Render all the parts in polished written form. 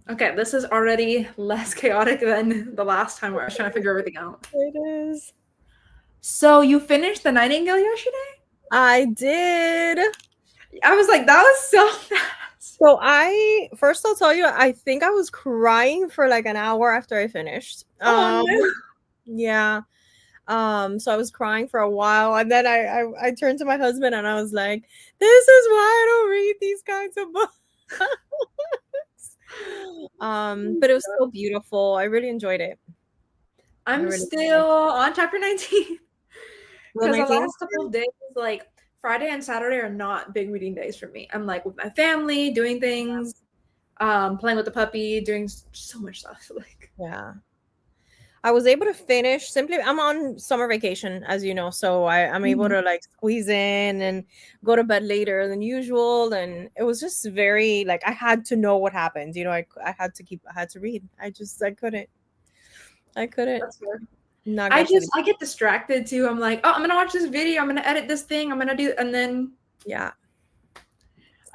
Okay, this is already less chaotic than the last time where I was trying to figure everything out. It is. So you finished The Nightingale yesterday? I did. I was like, that was so fast. So I'll tell you, I think I was crying for like an hour after I finished. Oh no. Yeah. So I was crying for a while, and then I turned to my husband and I was like, "This is why I don't read these kinds of books." But it was so beautiful. I really enjoyed it. I I'm really still on chapter 19 Well, because the 19. last couple of days, like Friday and Saturday, are not big reading days for me. I'm like with my family, doing things, playing with the puppy, doing so much stuff. Like, Yeah. I was able to finish simply I'm on summer vacation, as you know, so I'm able Mhm. to like squeeze in and go to bed later than usual. And it was just very like I had to know what happened. I had to read. I couldn't That's fair. not get to the I get distracted too. I'm like, oh, I'm gonna watch this video. I'm gonna edit this thing. I'm gonna do, and then yeah,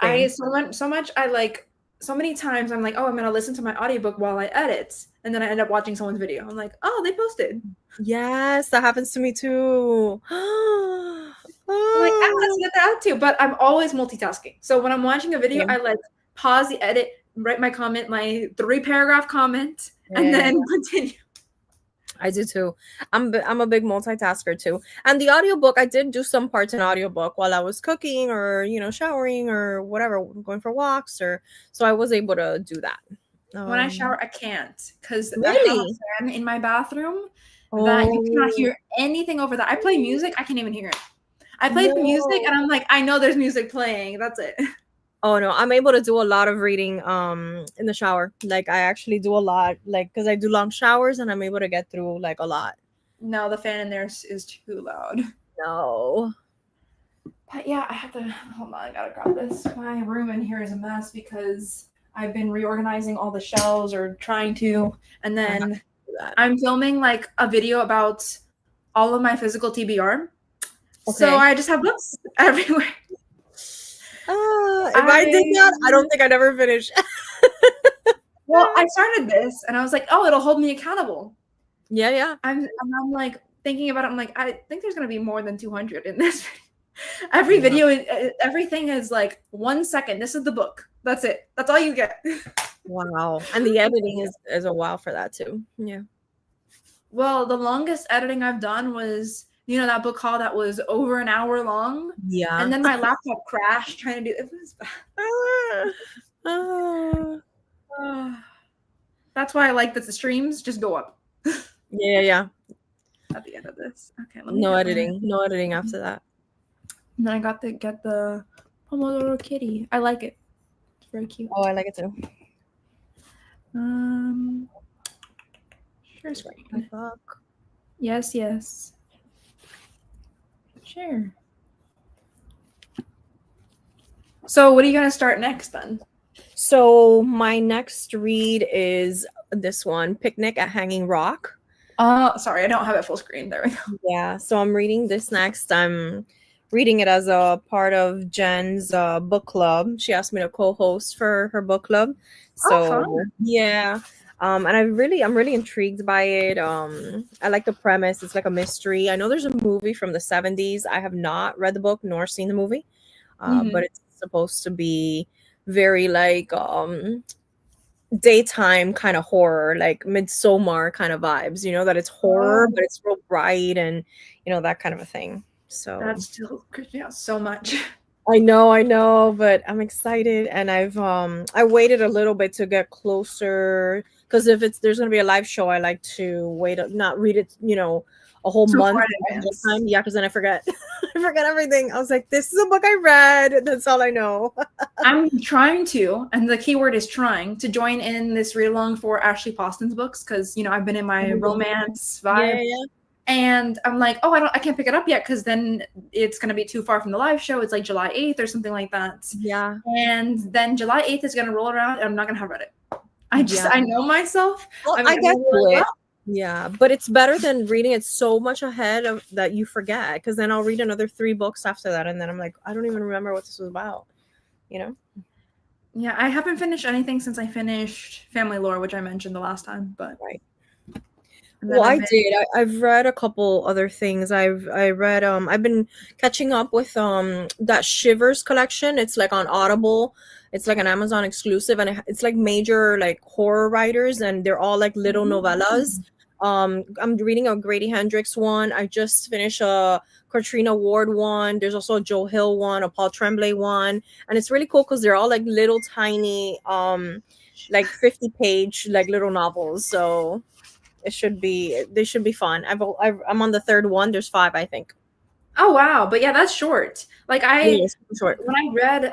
I same. so much I like so many times I'm like, oh, I'm gonna listen to my audiobook while I edit, and then I end up watching someone's video. I'm like, oh, they posted. Yes, that happens to me too. I'm like, I want to Oh, see what they're up to, but I'm always multitasking. So when I'm watching a video, I same. like pause the edit, write my comment, my 3 paragraph comment, and Yeah, then continue. I do too. I'm a big multitasker too. And the audiobook, I did do some parts in audiobook while I was cooking or, showering or whatever, going for walks or so I was able to do that. When I Um, shower, I can't because I have a really? fan in my bathroom that you cannot Oh, hear anything over that. I play music, I can't even hear it. I play the music and no. I'm like, I know there's music playing. That's it. Oh no, I'm able to do a lot of reading in the shower. Like I actually do a lot like cuz I do long showers and I'm able to get through like a lot. No, the fan in there is too loud. No. But yeah, I have to hold on. I gotta grab this. My room in here is a mess because I've been reorganizing all the shelves or trying to, and I have to then do that. I'm filming like a video about all of my physical TBR. So Okay. I just have books everywhere. If I did that, I I don't think I'd ever finish. well, I started this and I was like, oh, it'll hold me accountable. Yeah, yeah. I'm like thinking about it. I'm like, I think there's gonna be more than 200 in this. Every Yeah. video, everything is like 1 second. This is the book. That's it. That's all you get. Wow. And the editing is a wow for that too. Yeah. Well, the longest editing I've done was, that book haul that was over an hour long, and Yeah. then my laptop crashed trying to do it. Was Ah, ah. bad. That's why I like that the streams just go up Yeah, yeah. at the end of this. Okay, let me No get my. editing. No editing after that. And then I got to get the Pomodoro Kitty. I like it. It's very cute. Oh, I like it too. Um, share My screen. book. Yes, yes. Share. So, what are you gonna start next then? So my next read is this one, Picnic at Hanging Rock. Sorry, I don't have it full screen. There we go. Yeah, so I'm reading this next. I'm reading it as a part of Jen's book club. She asked me to co-host for her book club. Oh, So fun. yeah. And I'm really intrigued by it. I like the premise. It's like a mystery. I know there's a movie from the 70s. I have not read the book nor seen the movie. But Mm-hmm. it's supposed to be very like daytime kind of horror, like Midsommar kind of vibes, that it's horror, Oh, but it's real bright and, that kind of a thing. that So still creeps me out so much. I know, but I'm excited and I waited a little bit to get closer because if there's gonna be a live show, I like to wait, not read it, a whole So month far in ahead of advance. time. Yeah, because then I forget. I forget everything. I was like, this is a book I read. That's all I know. I'm trying to, and the keyword is trying to join in this read along for Ashley Poston's books because I've been in my romance Yeah, vibe, yeah. and I'm like, oh, I can't pick it up yet because then it's gonna be too far from the live show. It's like July 8th or something like that, Yeah. and then July 8th is gonna roll around and I'm not gonna have read it. Yeah. I know myself. Well, I'm I gonna get be to like, it. well, Yeah, but it's better than reading it so much ahead of that you forget. Because then I'll read another 3 books after that, and then I'm like, I don't even remember what this was about. You know? Yeah, I haven't finished anything since I finished Family Lore, which I mentioned the last time, but Right. and then Well, I've I been did. I've read a couple other things. I read I've been catching up with that Shivers collection. It's like on Audible. It's like an Amazon exclusive, and it's like major like horror writers, and they're all like little novellas. I'm reading a Grady Hendrix one. I just finished a Katrina Ward one. There's also a Joe Hill one, a Paul Tremblay one, and it's really cool because they're all like little tiny like 50-page like little novels. So they should be fun. I'm on the third one. There's five, I think. Oh wow, but yeah, that's short. Like Yeah, I it's short. when I read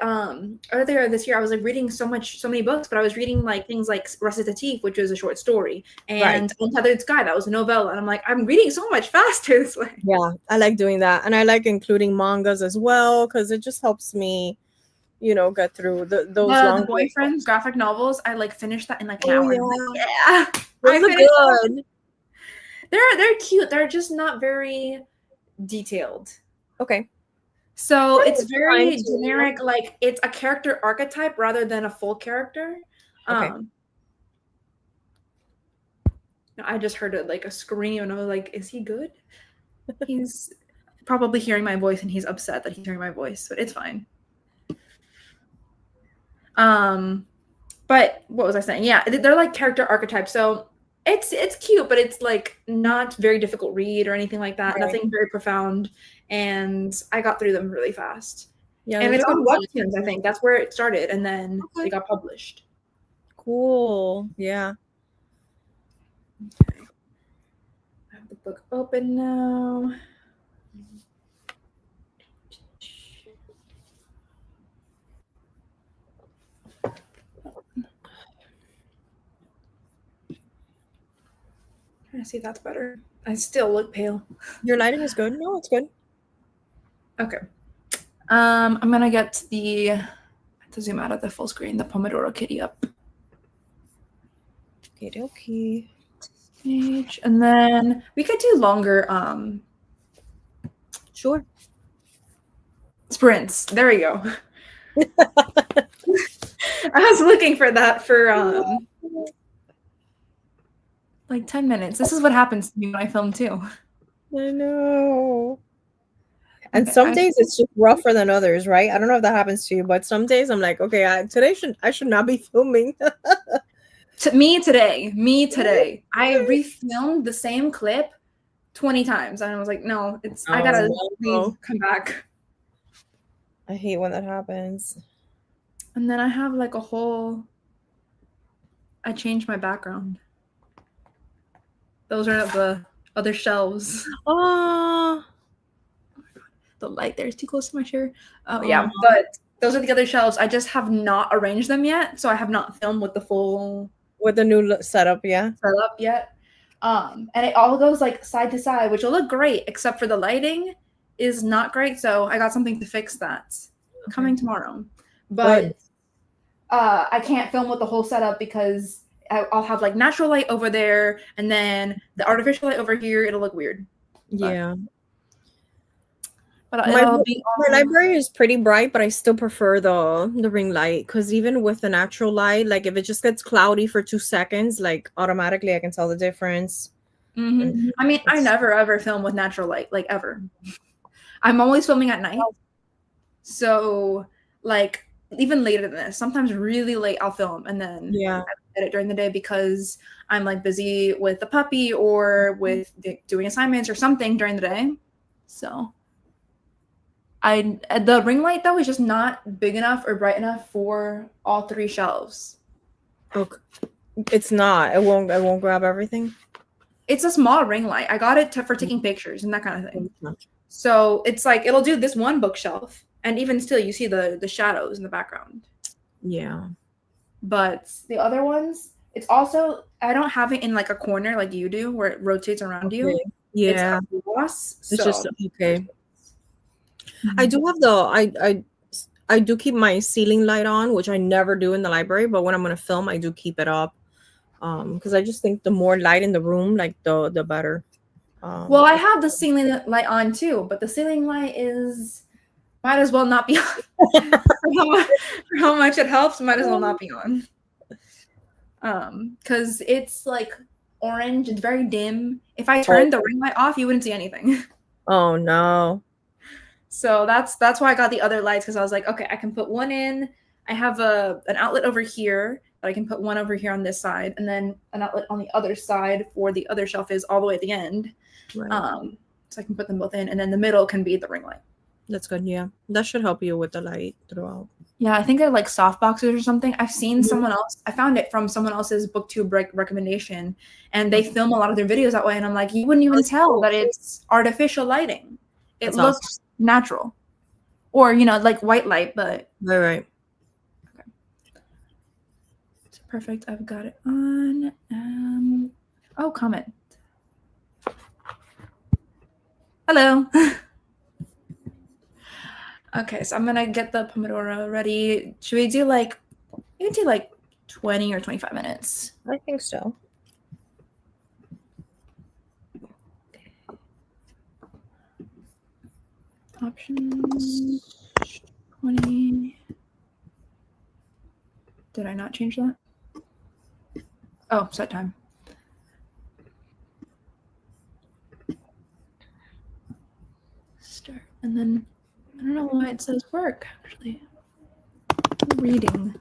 earlier this year, I was like reading so many books, but I was reading like things like Recitative, which was a short story, Right. and Untethered Sky, that was a novella. And I'm like, I'm reading so much faster this way. Yeah, I like doing that, and I like including mangas as well because it just helps me, get through those The long. Boyfriends graphic novels, I like finished that in like an Oh hour. I'm like, yeah, yeah, I those are finished them. good. They're cute. They're just not very detailed. Okay. So it's It's fine very too. generic, like it's a character archetype rather than a full character. Okay. Um, I just heard it like a scream and I was like, is he good? He's probably hearing my voice and he's upset that he's hearing my voice, but it's fine. But what was I saying? Yeah, they're like character archetypes. So it's cute, but it's like not very difficult read or anything like that. Right. Nothing very profound. And I got through them really fast. Yeah, And those it's are on good. Webtoons, I think. That's where it started, and then Okay. it got published. Cool. Yeah. Okay. I have the book open now. I see if that's better. I still look pale. Your lighting is good. No, it's good. Okay. I'm gonna get I have to zoom out of the full screen, the Pomodoro Kitty up. Okay. Page. And then we could do longer Sure. sprints. There we go. I was looking for that for like 10 minutes. This is what happens to me when I film too. I know. And Okay, some days it's just rougher than others, right? I don't know if that happens to you, but some days I'm like, okay, I should not be filming. me today. I refilmed the same clip 20 times and I was like, no, I gotta leave, come back. I hate when that happens. And then I have like I changed my background. Those are the other shelves. Oh, the light there is too close to my chair. Yeah, but those are the other shelves. I just have not arranged them yet, so I have not filmed with the full new setup. Yeah, setup yet. And it all goes like side to side, which will look great, except for the lighting is not great. So I got something to fix that coming tomorrow. But I can't film with the whole setup because I'll have like natural light over there, and then the artificial light over here. It'll look weird. Yeah. But my library is pretty bright, but I still prefer the ring light because even with the natural light, like if it just gets cloudy for 2 seconds, like automatically I can tell the difference. Mm-hmm. I mean, I never ever film with natural light, like ever. I'm always filming at night. So like even later than this, sometimes really late I'll film and then I edit during the day because I'm like busy with the puppy or with doing assignments or something during the day. So the ring light though is just not big enough or bright enough for all 3 shelves. Okay. It's not. It won't grab everything. It's a small ring light. I got it for taking pictures and that kind of thing. So it's like it'll do this one bookshelf, and even still, you see the shadows in the background. Yeah. But the other ones, it's also I don't have it in like a corner like you do, where it rotates around you. Yeah. It's just okay. I do have I do keep my ceiling light on, which I never do in the library, but when I'm gonna film, I do keep it up. Because I just think the more light in the room, like the better. Well, I have the ceiling light on too, but the ceiling light is Might as well not be on. For how much it helps, might as well not be on. Because it's like orange, it's very dim. If I turned the ring light off, you wouldn't see anything. Oh no. So that's why I got the other lights, because I was like, okay, I can put one in. I have an outlet over here, but I can put one over here on this side, and then an outlet on the other side for the other shelf is all the way at the end. Right. So I can put them both in, and then the middle can be the ring light. That's good. Yeah, that should help you with the light throughout. Yeah, I think they're like soft boxes or something. I've seen someone else. I found it from someone else's booktube recommendation, and they film a lot of their videos that way. And I'm like, you wouldn't even tell that it's artificial lighting. It looks natural, or like white light, but right. Okay. So perfect. I've got it on. Oh, comment. Hello. Okay, so I'm gonna get the Pomodoro ready. Should we do like, you can do like 20 or 25 minutes? I think so. Options 20. Did I not change that? Oh, set time. Start. And then I don't know why it says work, actually. Reading.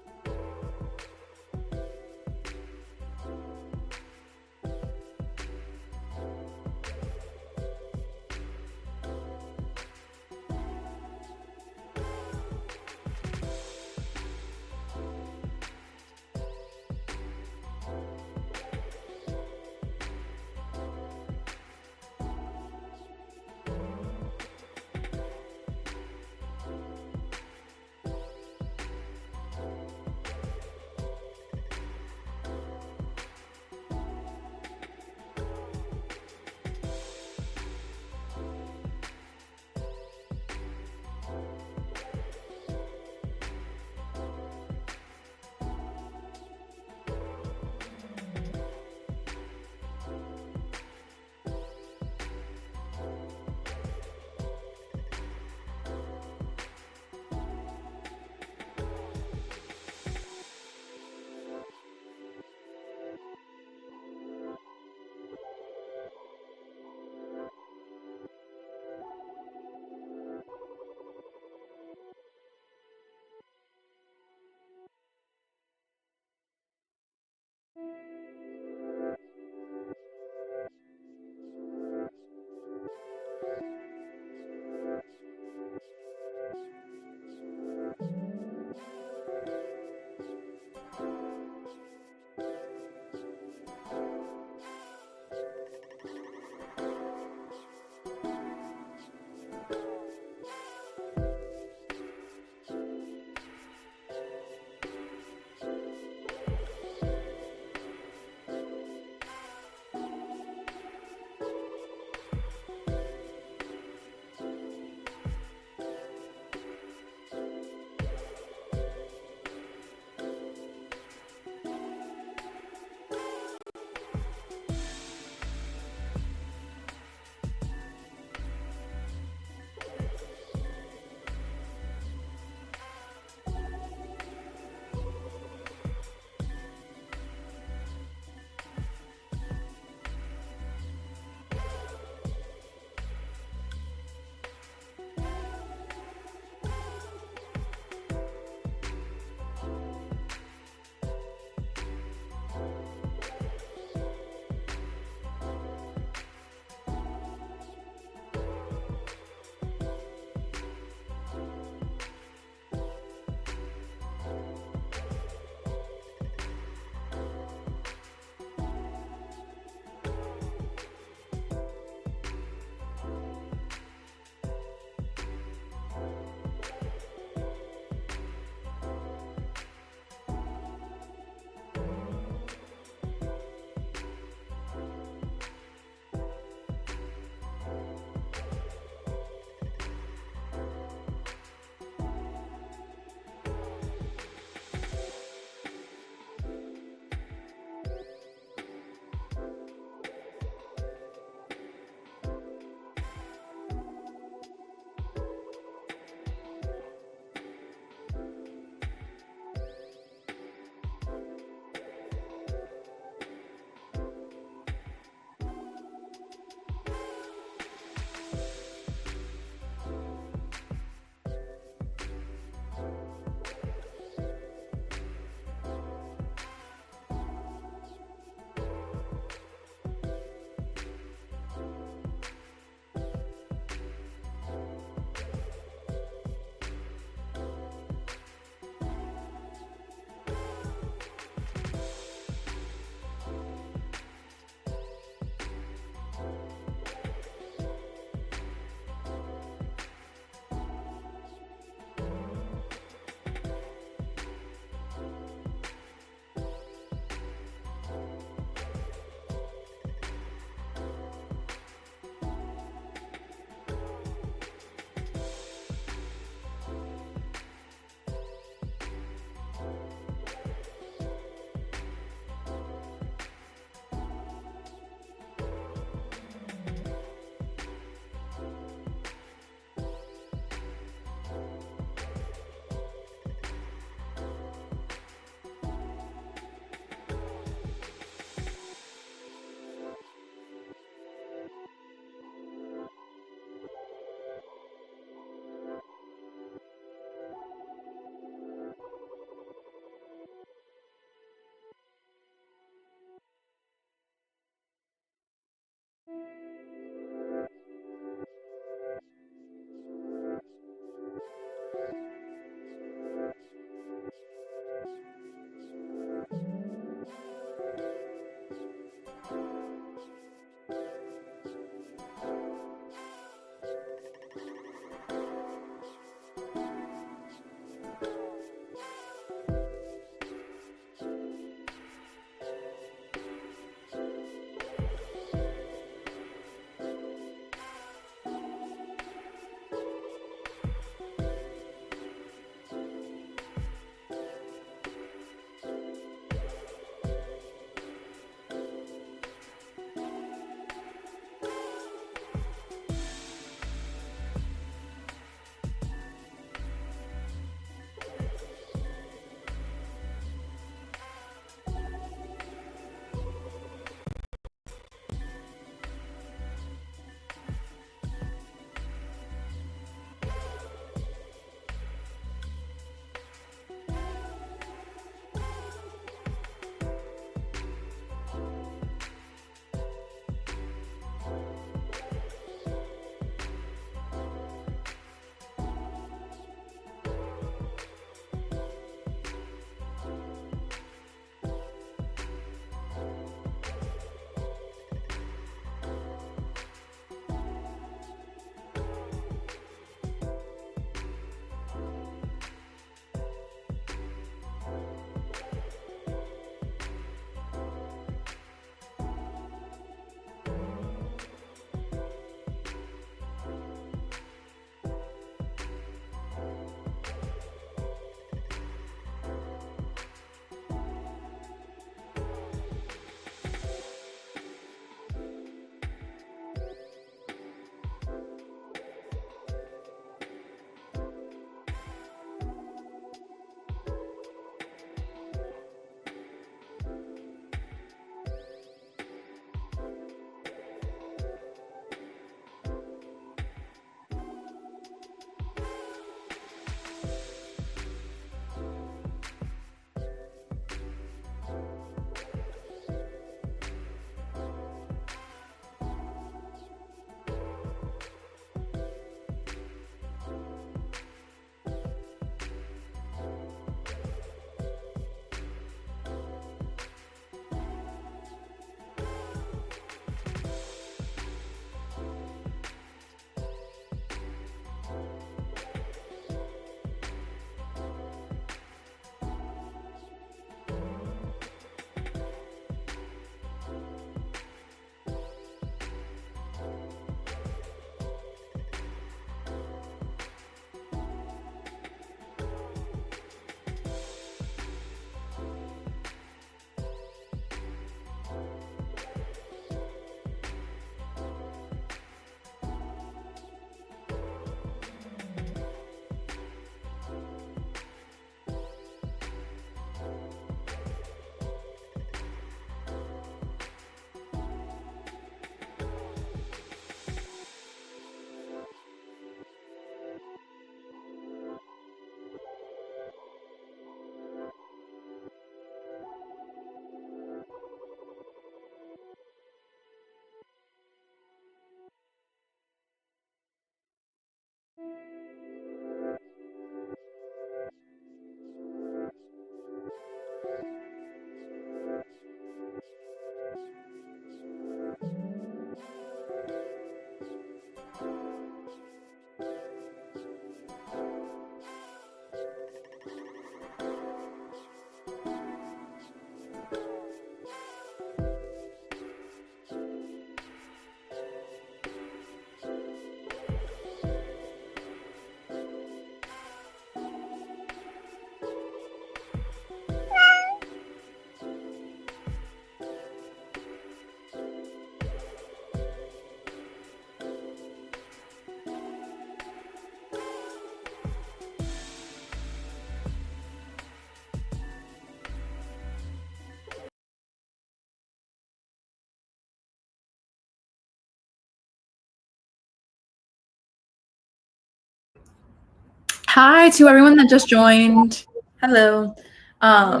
Hi to everyone that just joined. Hello. Um,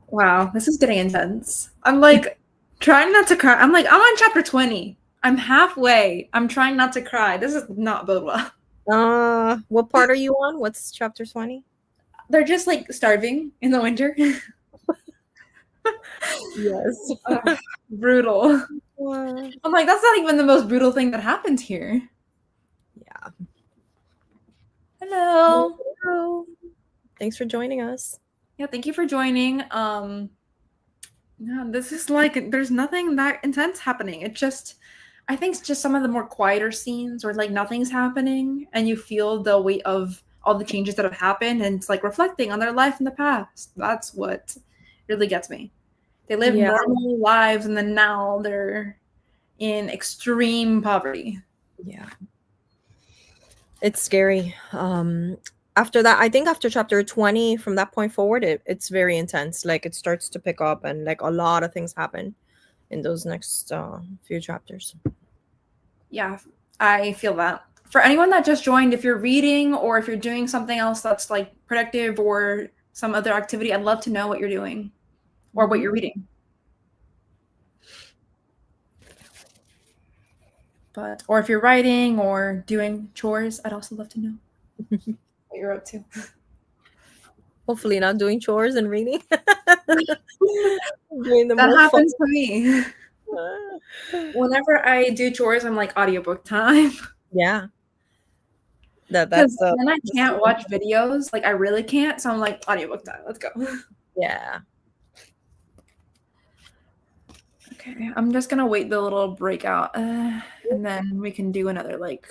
wow, this is getting intense. I'm like trying not to cry. I'm like, I'm on chapter 20. I'm halfway. I'm trying not to cry. This is not bode well. What part are you on? What's chapter 20? They're just like starving in the winter. Yes. Brutal. Uh, I'm like, that's not even the most brutal thing that happened here. yeah. Hello. Hello. Thanks for joining us. Yeah, thank you for joining. Yeah, this is like there's nothing that intense happening. It just I think it's just some of the more quieter scenes where like nothing's happening and you feel the weight of all the changes that have happened and it's like reflecting on their life in the past. That's what really gets me. They live Yeah. normal lives and then now they're in extreme poverty. Yeah. It's scary. After that, I think after chapter 20, from that point forward, it's very intense. Like it starts to pick up and like a lot of things happen in those next few chapters. Yeah, I feel that. For anyone that just joined, if you're reading or if you're doing something else that's like productive or some other activity, I'd love to know what you're doing or what you're reading. But or if you're writing or doing chores, I'd also love to know what you're up to. Hopefully not doing chores and reading. Doing the That more happens to me. fun. Whenever I do chores, I'm like audiobook time. Yeah. That's Because then I can't watch videos. Like I really can't. So I'm like, audiobook time. Let's go. yeah. Okay. I'm just gonna wait the little breakout. And then we can do another like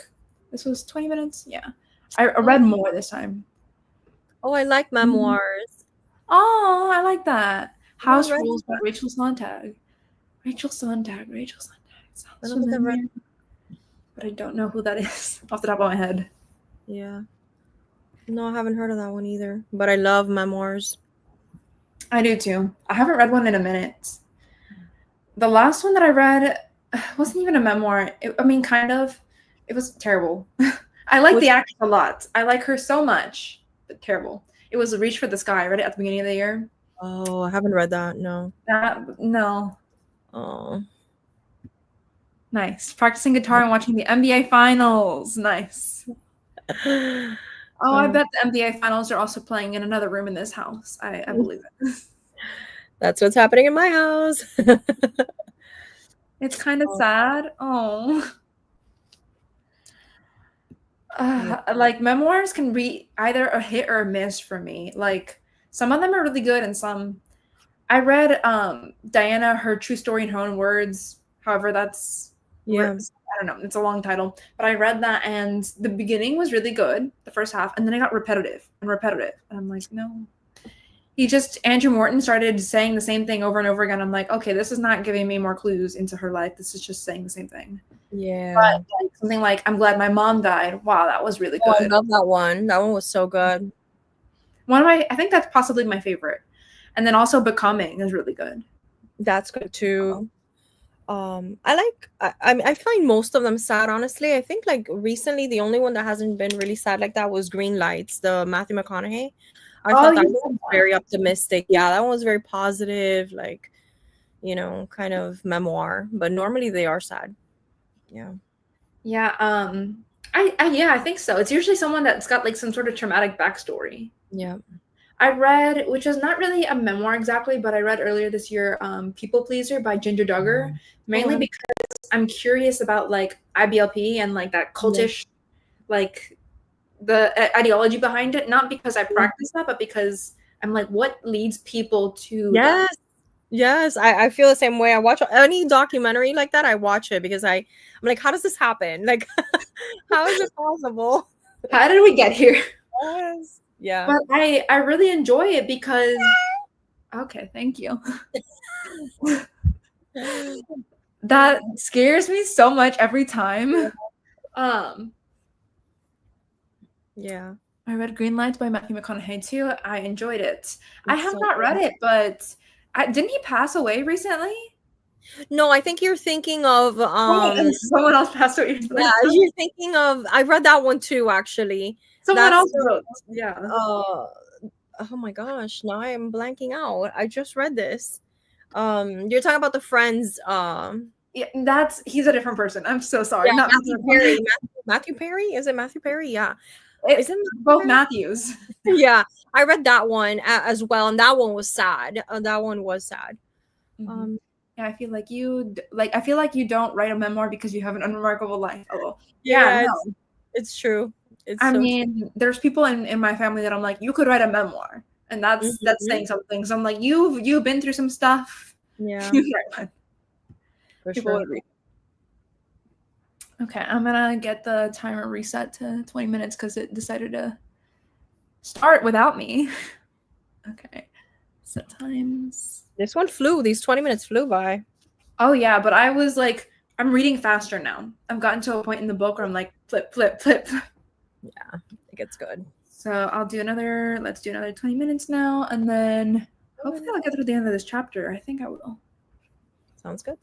this was 20 minutes. Yeah. I read more this time. Oh, I like memoirs. Oh, I like that. I House read Rules by Rachel Sontag. Rachel Sontag. Rachel Sontag. Sounds I don't think I've read- familiar, but I don't know who that is off the top of my head. Yeah. No, I haven't heard of that one either. But I love memoirs. I do too. I haven't read one in a minute. The last one that I read wasn't even a memoir. I mean, kind of. It was terrible. I like the actress a lot. I like her so much, but terrible. It was Reach for the Sky. I read it at the beginning of the year. Oh, I haven't read that. No. No. Oh. Nice. Practicing guitar and watching the NBA finals. Nice. Oh, I bet the NBA finals are also playing in another room in this house. I believe it. That's what's happening in my house. It's kind of sad. Oh. Like memoirs can be either a hit or a miss for me. Like some of them are really good and some I read Diana, Her True Story in Her Own Words. However, that's I don't know, it's a long title. But I read that and the beginning was really good, the first half, and then it got repetitive. And I'm like, no. Andrew Morton started saying the same thing over and over again. I'm like, okay, this is not giving me more clues into her life. This is just saying the same thing. Yeah. But like, something like, I'm glad my mom died. Wow, that was really good. I love that one. That one was so good. I think that's possibly my favorite. And then also Becoming is really good. That's good too. I find most of them sad, honestly. I think like recently the only one that hasn't been really sad like that was Green Lights, the Matthew McConaughey. I thought that was very optimistic. Yeah, that one was very positive, like, kind of memoir. But normally they are sad. Yeah. Yeah. I think so. It's usually someone that's got like some sort of traumatic backstory. Yeah. I read, which is not really a memoir exactly, but I read earlier this year, People Pleaser by Ginger Duggar, mainly because I'm curious about like IBLP and like that cultish, like the ideology behind it. Not because I practice that, but because I'm like, what leads people to that? Yes, I feel the same way. I watch any documentary like that. I watch it because I'm like, how does this happen? Like, how is it possible? How did we get here? Yes. Yeah. But I really enjoy it because okay, thank you. That scares me so much every time. Yeah. I read Green Lights by Matthew McConaughey too. I enjoyed it. I have not read it, but didn't he pass away recently? No, I think you're thinking of Oh, and someone else passed away. yeah, you're thinking of I read that one too actually. Someone That's else wrote. Yeah. uh oh my gosh, now I am blanking out. I just read this. You're talking about the Friends Yeah, he's a different person. I'm so sorry. yeah, Not Matthew Matthew Perry. Perry. Matthew Perry? Is it Matthew Perry? Yeah. It's Is it both Matthew Matthews. Perry? Yeah. I read that one as well, and that one was sad. That one was sad. Mhm. Yeah, I feel like I feel like you don't write a memoir because you have an unremarkable life. Oh, yeah, Yeah, no. it's true. It's I so true. mean, there's people in my family that I'm like, you could write a memoir, and that's Mhm. saying something. So I'm like, you've been through some stuff. Yeah, You can write one. for People sure. would read. Okay, I'm gonna get the timer reset to 20 minutes because it decided to start without me. Okay, set times. This one flew. These 20 minutes flew by. Oh yeah, but I was like, I'm reading faster now. I've gotten to a point in the book where I'm like, flip, flip, flip. Yeah, it gets good. So let's do another 20 minutes now, and then hopefully I'll get through the end of this chapter. I think I will. Sounds good.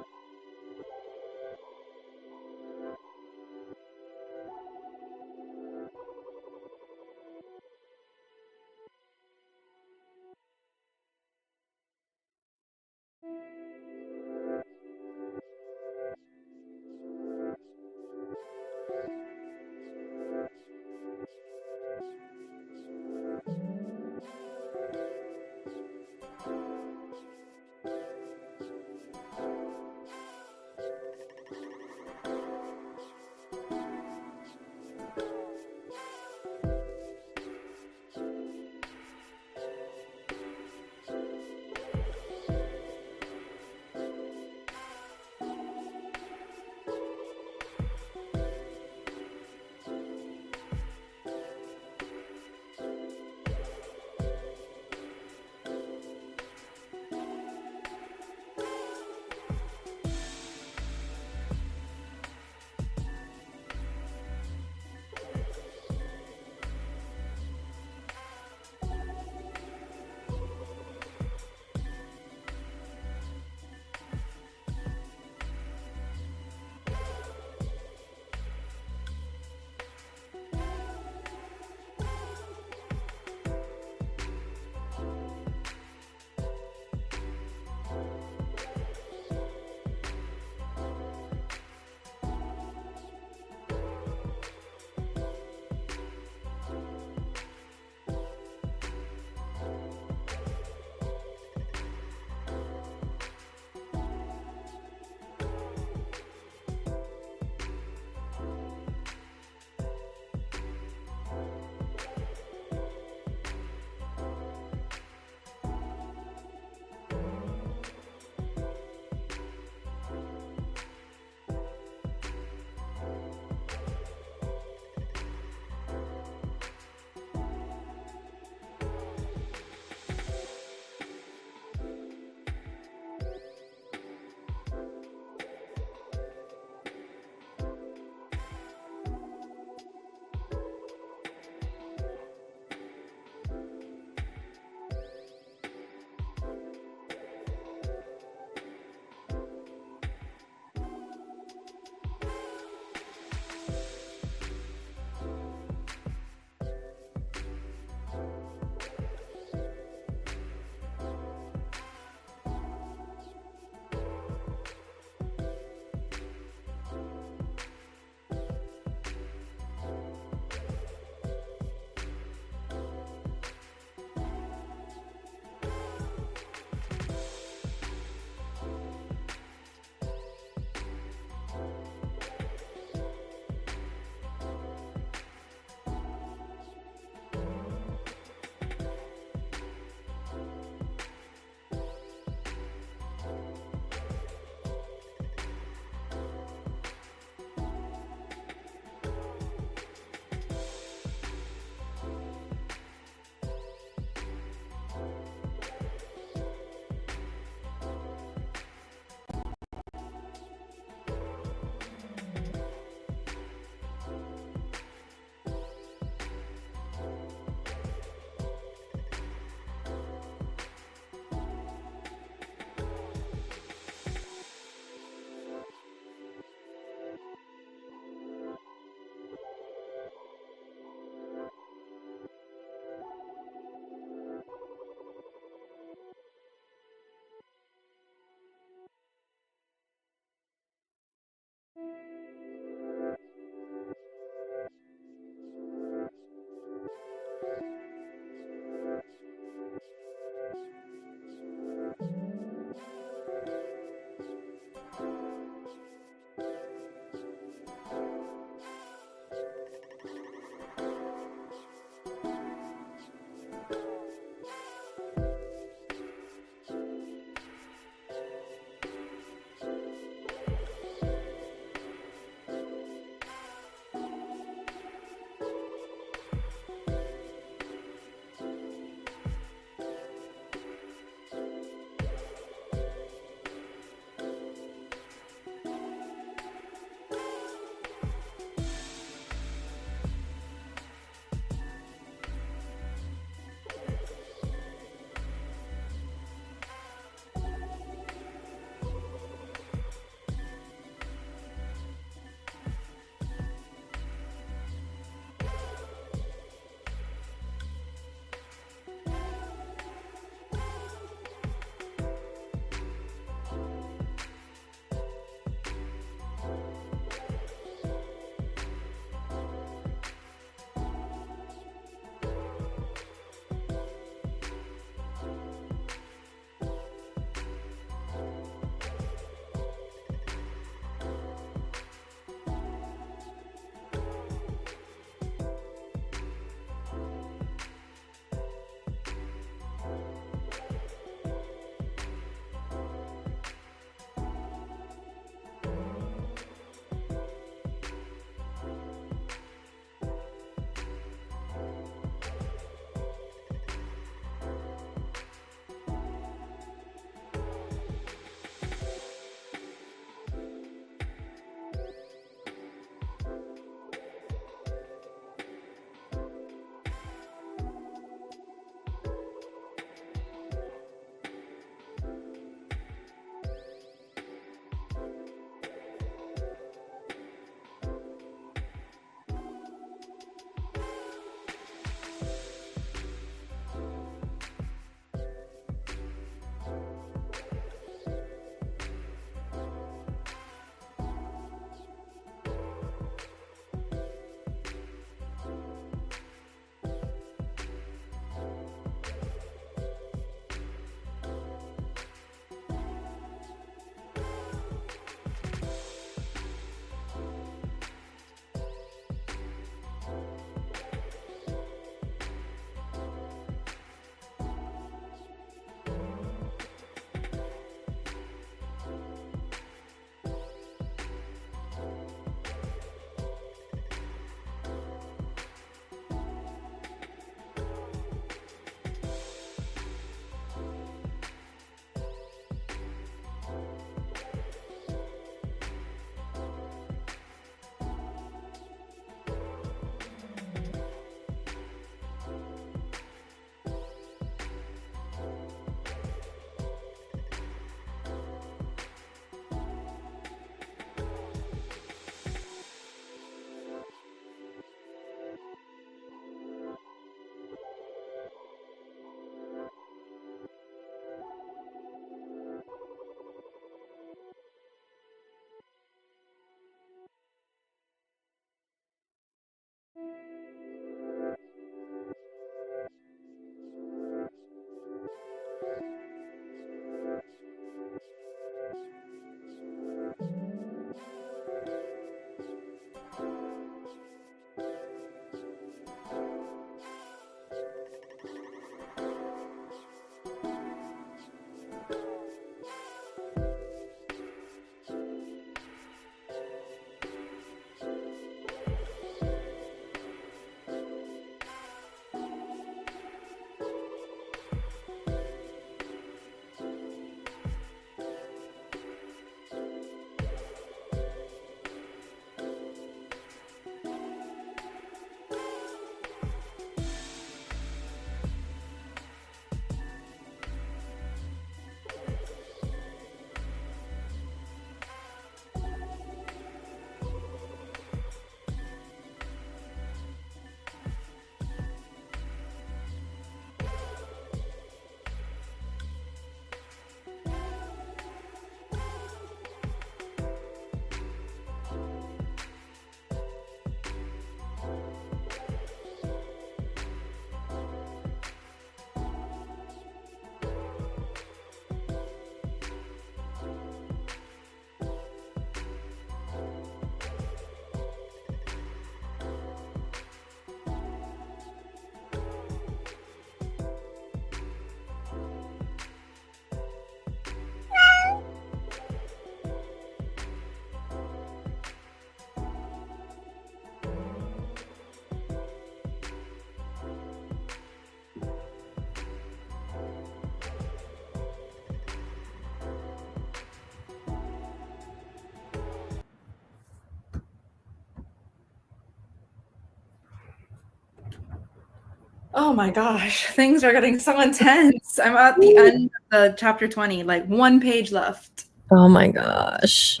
Oh my gosh, things are getting so intense. I'm at the end of the chapter 20, like one page left. Oh my gosh.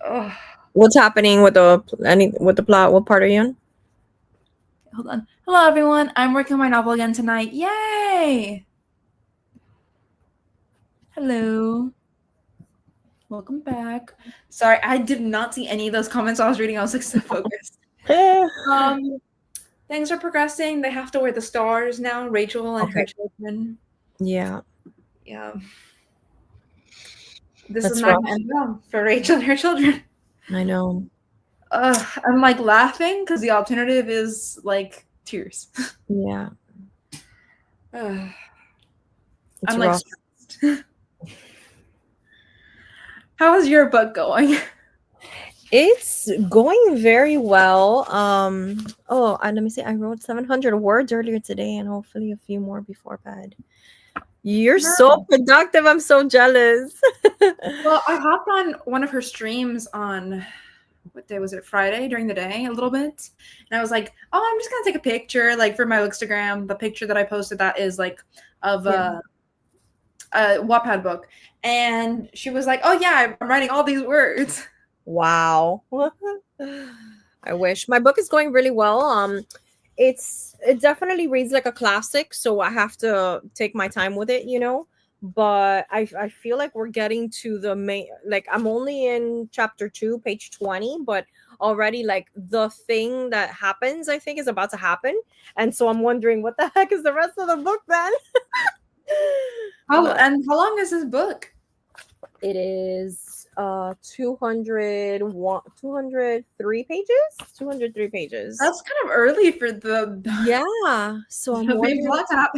Oh, What's happening with the plot? What part are you in? hold on. Hello, everyone. I'm working on my novel again tonight. Yay! Hello. Welcome back. Sorry, I did not see any of those comments I was reading. I was like so focused. Things are progressing. They have to wear the stars now, Rachel and her children. Yeah. Yeah. This That's is not rough. going well for Rachel and her children. I know. I'm like laughing because the alternative is like tears. Yeah. I'm It's like rough. stressed. How is your book going? It's going very well. Let me see. I wrote 700 words earlier today and hopefully a few more before bed. You're so productive. I'm so jealous. Well, I hopped on one of her streams on what day was it? Friday during the day, a little bit. And I was like, oh, I'm just gonna take a picture, like for my Instagram. The picture that I posted that is like of a Wattpad book. And she was like, oh yeah, I'm writing all these words. Wow. I wish. My book is going really well. It definitely reads like a classic, so I have to take my time with it, but I feel like we're getting to the main, like I'm only in chapter 2, page 20, but already like the thing that happens I think is about to happen, and so I'm wondering what the heck is the rest of the book then. How long is this book? It is 203 pages. That's kind of early for the so I'm big wondering, plot tap.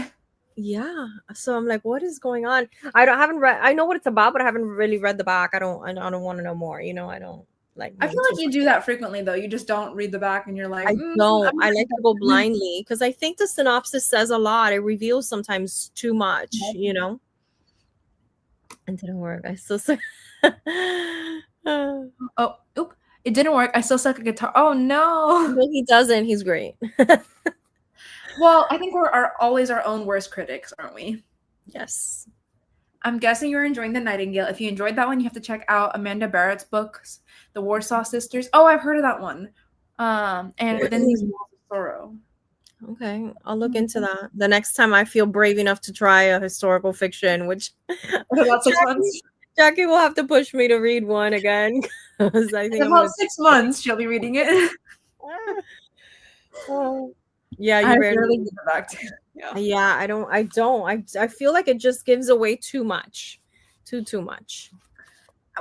yeah, so I'm like, what is going on? I haven't read, I know what it's about, but I haven't really read the back. I don't want to know more, I don't like. I feel like you do that frequently though. You just don't read the back and you're like, I don't. I like to go blindly because I think the synopsis says a lot. It reveals sometimes too much, It didn't work. I still say it didn't work. I still suck at guitar. Oh no. No, he doesn't. He's great. Well, I think we're always our own worst critics, aren't we? Yes. I'm guessing you're enjoying The Nightingale. If you enjoyed that one, you have to check out Amanda Barrett's books, The Warsaw Sisters. Oh, I've heard of that one. And Within These Walls of Sorrow. Okay, I'll look into that the next time I feel brave enough to try a historical fiction, which about 6 months. Jackie will have to push me to read one again because I think in about 6 months she'll be reading it. Yeah, you barely get it back to. Yeah, I don't. I feel like it just gives away too much, too much.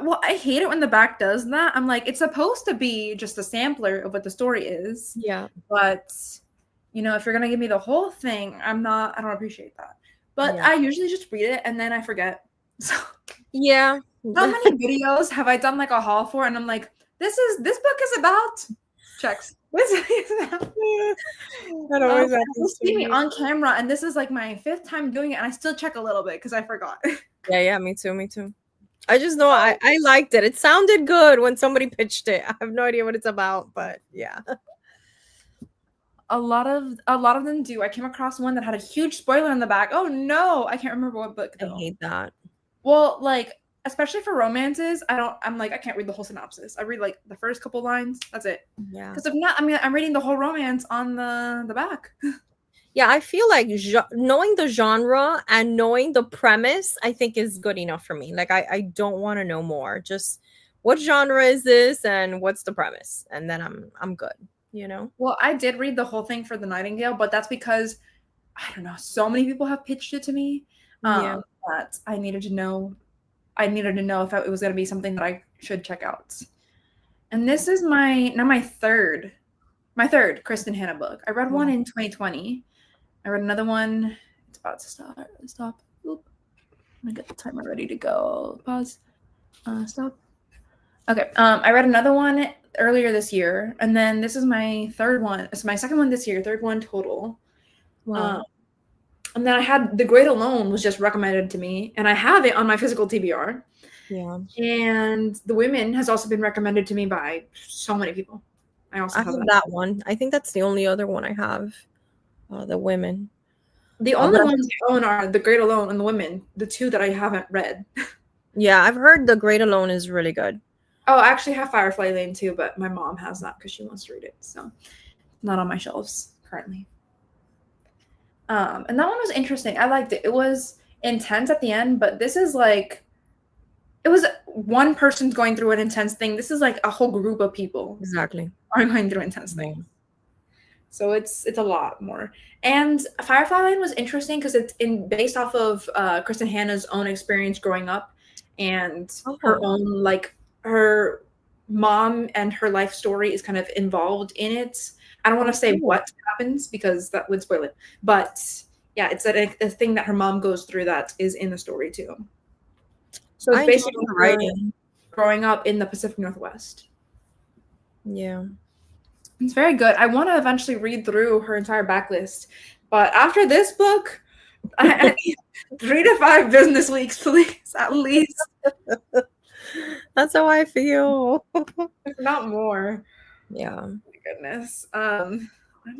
Well, I hate it when the back does that. I'm like, it's supposed to be just a sampler of what the story is. Yeah, but if you're gonna give me the whole thing, I don't appreciate that. But I usually just read it and then I forget. So yeah. How many videos have I done like a haul for? And I'm like, this book is about checks. That always happens to me on camera, and this is like my 5th time doing it, and I still check a little bit because I forgot. Yeah, me too. I just know I liked it. It sounded good when somebody pitched it. I have no idea what it's about, but yeah. A lot of them do. I came across one that had a huge spoiler on the back. Oh no, I can't remember what book though. I hate that. Well, like especially for romances, I'm like, I can't read the whole synopsis. I read like the first couple lines. That's it. Yeah. Because if not, I'm reading the whole romance on the back. Yeah, I feel like knowing the genre and knowing the premise, I think is good enough for me. Like, I don't want to know more. Just what genre is this and what's the premise? And then I'm good, Well, I did read the whole thing for The Nightingale, but that's because, I don't know, so many people have pitched it to me that I needed to know. I needed to know if it was going to be something that I should check out. And this is my third Kristen Hanna book. I read one in 2020. I read another one. It's about to stop. Oop. I'm gonna get the timer ready to go. Pause. Stop. Okay. I read another one earlier this year, and then this is my third one. It's my second one this year. Third one total. Wow. And then I had The Great Alone was just recommended to me, and I have it on my physical TBR. Yeah. And The Women has also been recommended to me by so many people. I also have that one. I think that's the only other one I have. The Women. The Oh, only ones I own are The Great Alone and The Women, the two that I haven't read. yeah, I've heard The Great Alone is really good. Oh, I actually have Firefly Lane too, but my mom has that because she wants to read it. So not on my shelves currently. And that one was interesting. I liked it. It was intense at the end, but this is like it was one person's going through an intense thing. This is like a whole group of people Exactly. are going through intense things. So it's a lot more. And Firefly Lane was interesting because it's based off of Kristen Hanna's own experience growing up and her own like her mom and her life story is kind of involved in it. I don't want to say what happens because that would spoil it. But yeah, it's a thing that her mom goes through that is in the story too. So it's basically writing growing up in the Pacific Northwest. Yeah. It's very good. I want to eventually read through her entire backlist. But after this book, I need 3 to 5 business weeks, please, at least. That's how I feel. If not more. Yeah. Oh my goodness. I'm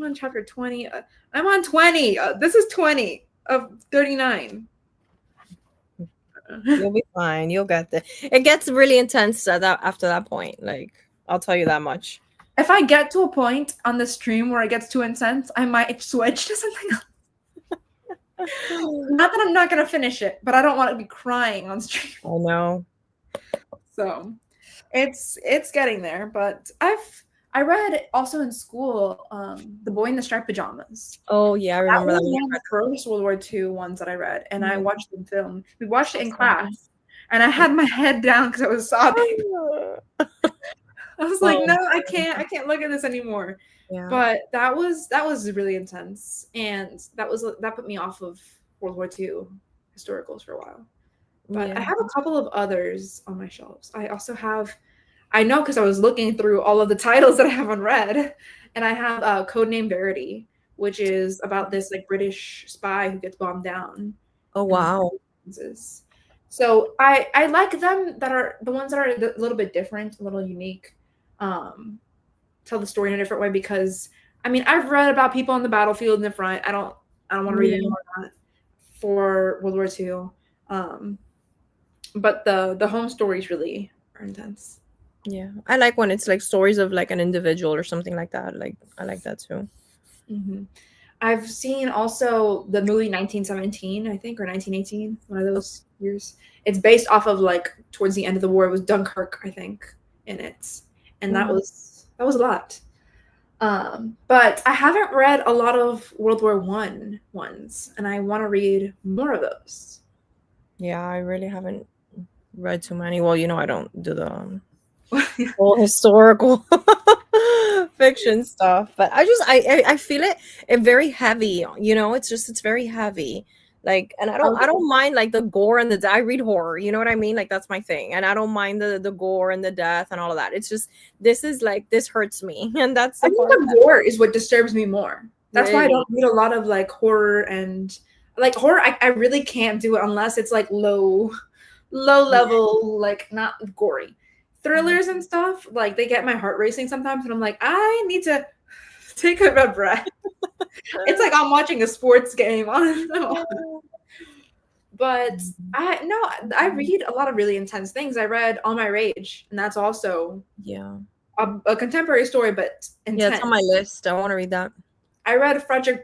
on chapter 20. I'm on 20. This is 20 of 39. You'll be fine. You'll get there. It gets really intense after that point. Like, I'll tell you that much. If I get to a point on the stream where it gets too intense, I might switch to something else. Not that I'm not gonna finish it, but I don't want to be crying on stream. I know. So it's getting there. But I read also in school The Boy in the Striped Pajamas. Oh yeah, I remember that. Was one of the first World War II ones that I read, and I watched the film. We watched it in class, and I had my head down because I was sobbing. I was like, no, I can't look at this anymore. Yeah. But that was really intense, and that put me off of World War II historicals for a while. But I have a couple of others on my shelves. I also have, I know because I was looking through all of the titles that I haven't read, and I have Codename Verity, which is about this like British spy who gets bombed down. Oh wow! So I like them that are the ones that are a little bit different, a little unique. Tell the story in a different way because I mean I've read about people on the battlefield in the front. I don't want to read any more of that for World War II. But the home stories really are intense. Yeah, I like when it's like stories of like an individual or something like that. Like I like that too. Mm-hmm. I've seen also the movie 1917, I think, or 1918, one of those years. It's based off of like towards the end of the war. It was Dunkirk, I think, in it, and that was a lot. But I haven't read a lot of World War I ones, and I want to read more of those. Yeah, I really haven't read too many. Well, you know, I don't do the whole historical fiction stuff, but I feel it very heavy. You know, it's very heavy. Like, and I don't mind like the gore and I read horror. You know what I mean? Like that's my thing, and I don't mind the gore and the death and all of that. It's just this hurts me, and that's I think the gore is what disturbs me more. That's why I don't read a lot of like horror and like horror. I really can't do it unless it's like low level, like not gory. Thrillers and stuff, like they get my heart racing sometimes, and I'm like, I need to take a breath. It's like I'm watching a sports game. But I read a lot of really intense things. I read All My Rage, and that's also a contemporary story, but intense. Yeah, it's on my list. I want to read that. I read Frederick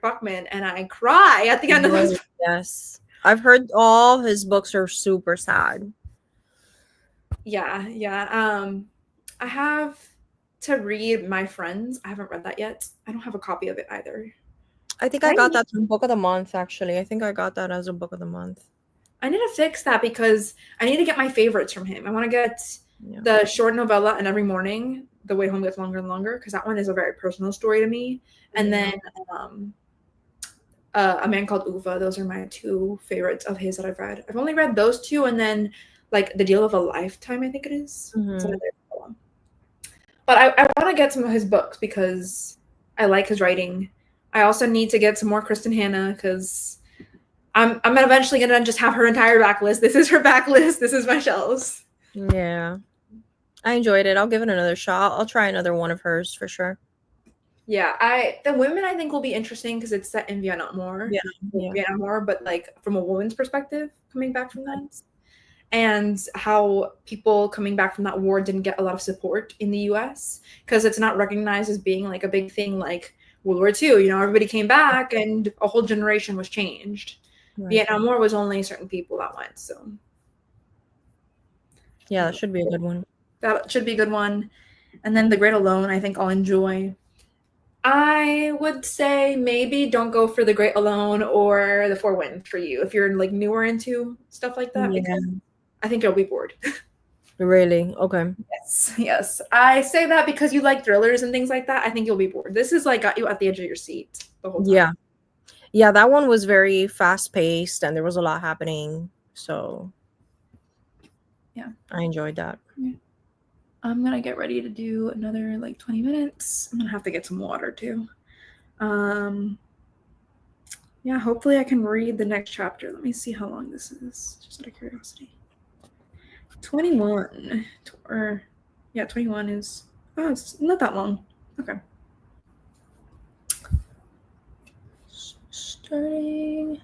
Buckman, and I cry at the end of his. Yes, I've heard all his books are super sad. Yeah. I have to read My Friends. I haven't read that yet. I don't have a copy of it either. I think I got that from Book of the Month, actually. I think I got that as a Book of the Month. I need to fix that because I need to get my favorites from him. I want to get the short novella And Every Morning, The Way Home Gets Longer and Longer, because that one is a very personal story to me. And then A Man Called Uva. Those are my 2 favorites of his that I've read. I've only read those 2, and then like The Deal of a Lifetime, I think it is. Mm-hmm. But I want to get some of his books because I like his writing. I also need to get some more Kristen Hanna because I'm eventually gonna just have her entire backlist. This is her backlist. This is my shelves. Yeah, I enjoyed it. I'll give it another shot. I'll try another one of hers for sure. Yeah, the women I think will be interesting because it's set in Vietnam War, Yeah, yeah, Vietnam War, but like from a woman's perspective, coming back from that, and how people coming back from that war didn't get a lot of support in the U.S. because it's not recognized as being like a big thing like World War II. You know, everybody came back and a whole generation was changed. right. Vietnam War was only certain people that went, so Yeah, that should be a good one. that should be a good one. And then The Great Alone, I think I'll enjoy. I would say maybe don't go for The Great Alone or The Four Winds for you if you're like newer into stuff like that, Yeah, because I think you'll be bored. really. Okay. Yes, yes. I say that because you like thrillers and things like that. I think you'll be bored. This is like got you at the edge of your seat the whole time. Yeah, yeah. That one was very fast paced, and there was a lot happening. So, Yeah. I enjoyed that. I'm gonna get ready to do another like 20 minutes. I'm gonna have to get some water too. Yeah, hopefully I can read the next chapter. Let me see how long this is, just out of curiosity. 21. Or yeah, 21 is it's not that long. Okay. Starting.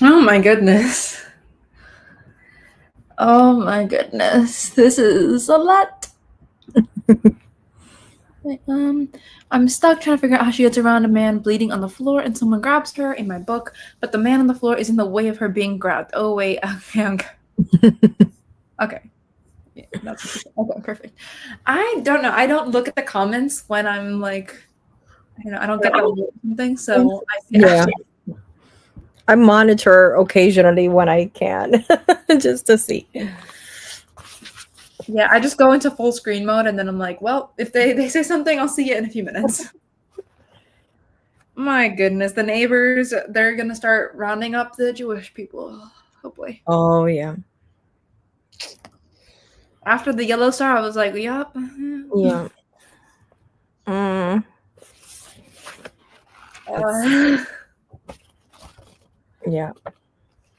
Oh my goodness. Oh my goodness. This is a lot. I'm stuck trying to figure out how she gets around a man bleeding on the floor and someone grabs her in my book, but the man on the floor is in the way of her being grabbed. Oh wait, okay. Okay. Yeah, that's okay, perfect. I don't know. I don't look at the comments when I'm like, I don't get something. So yeah. I monitor occasionally when I can, just to see. Yeah, I just go into full screen mode and then I'm like, well, if they say something, I'll see it in a few minutes. My goodness, the neighbors, they're gonna start rounding up the Jewish people. Oh boy. Oh yeah. After the yellow star, I was like, yup. Yeah. Yeah.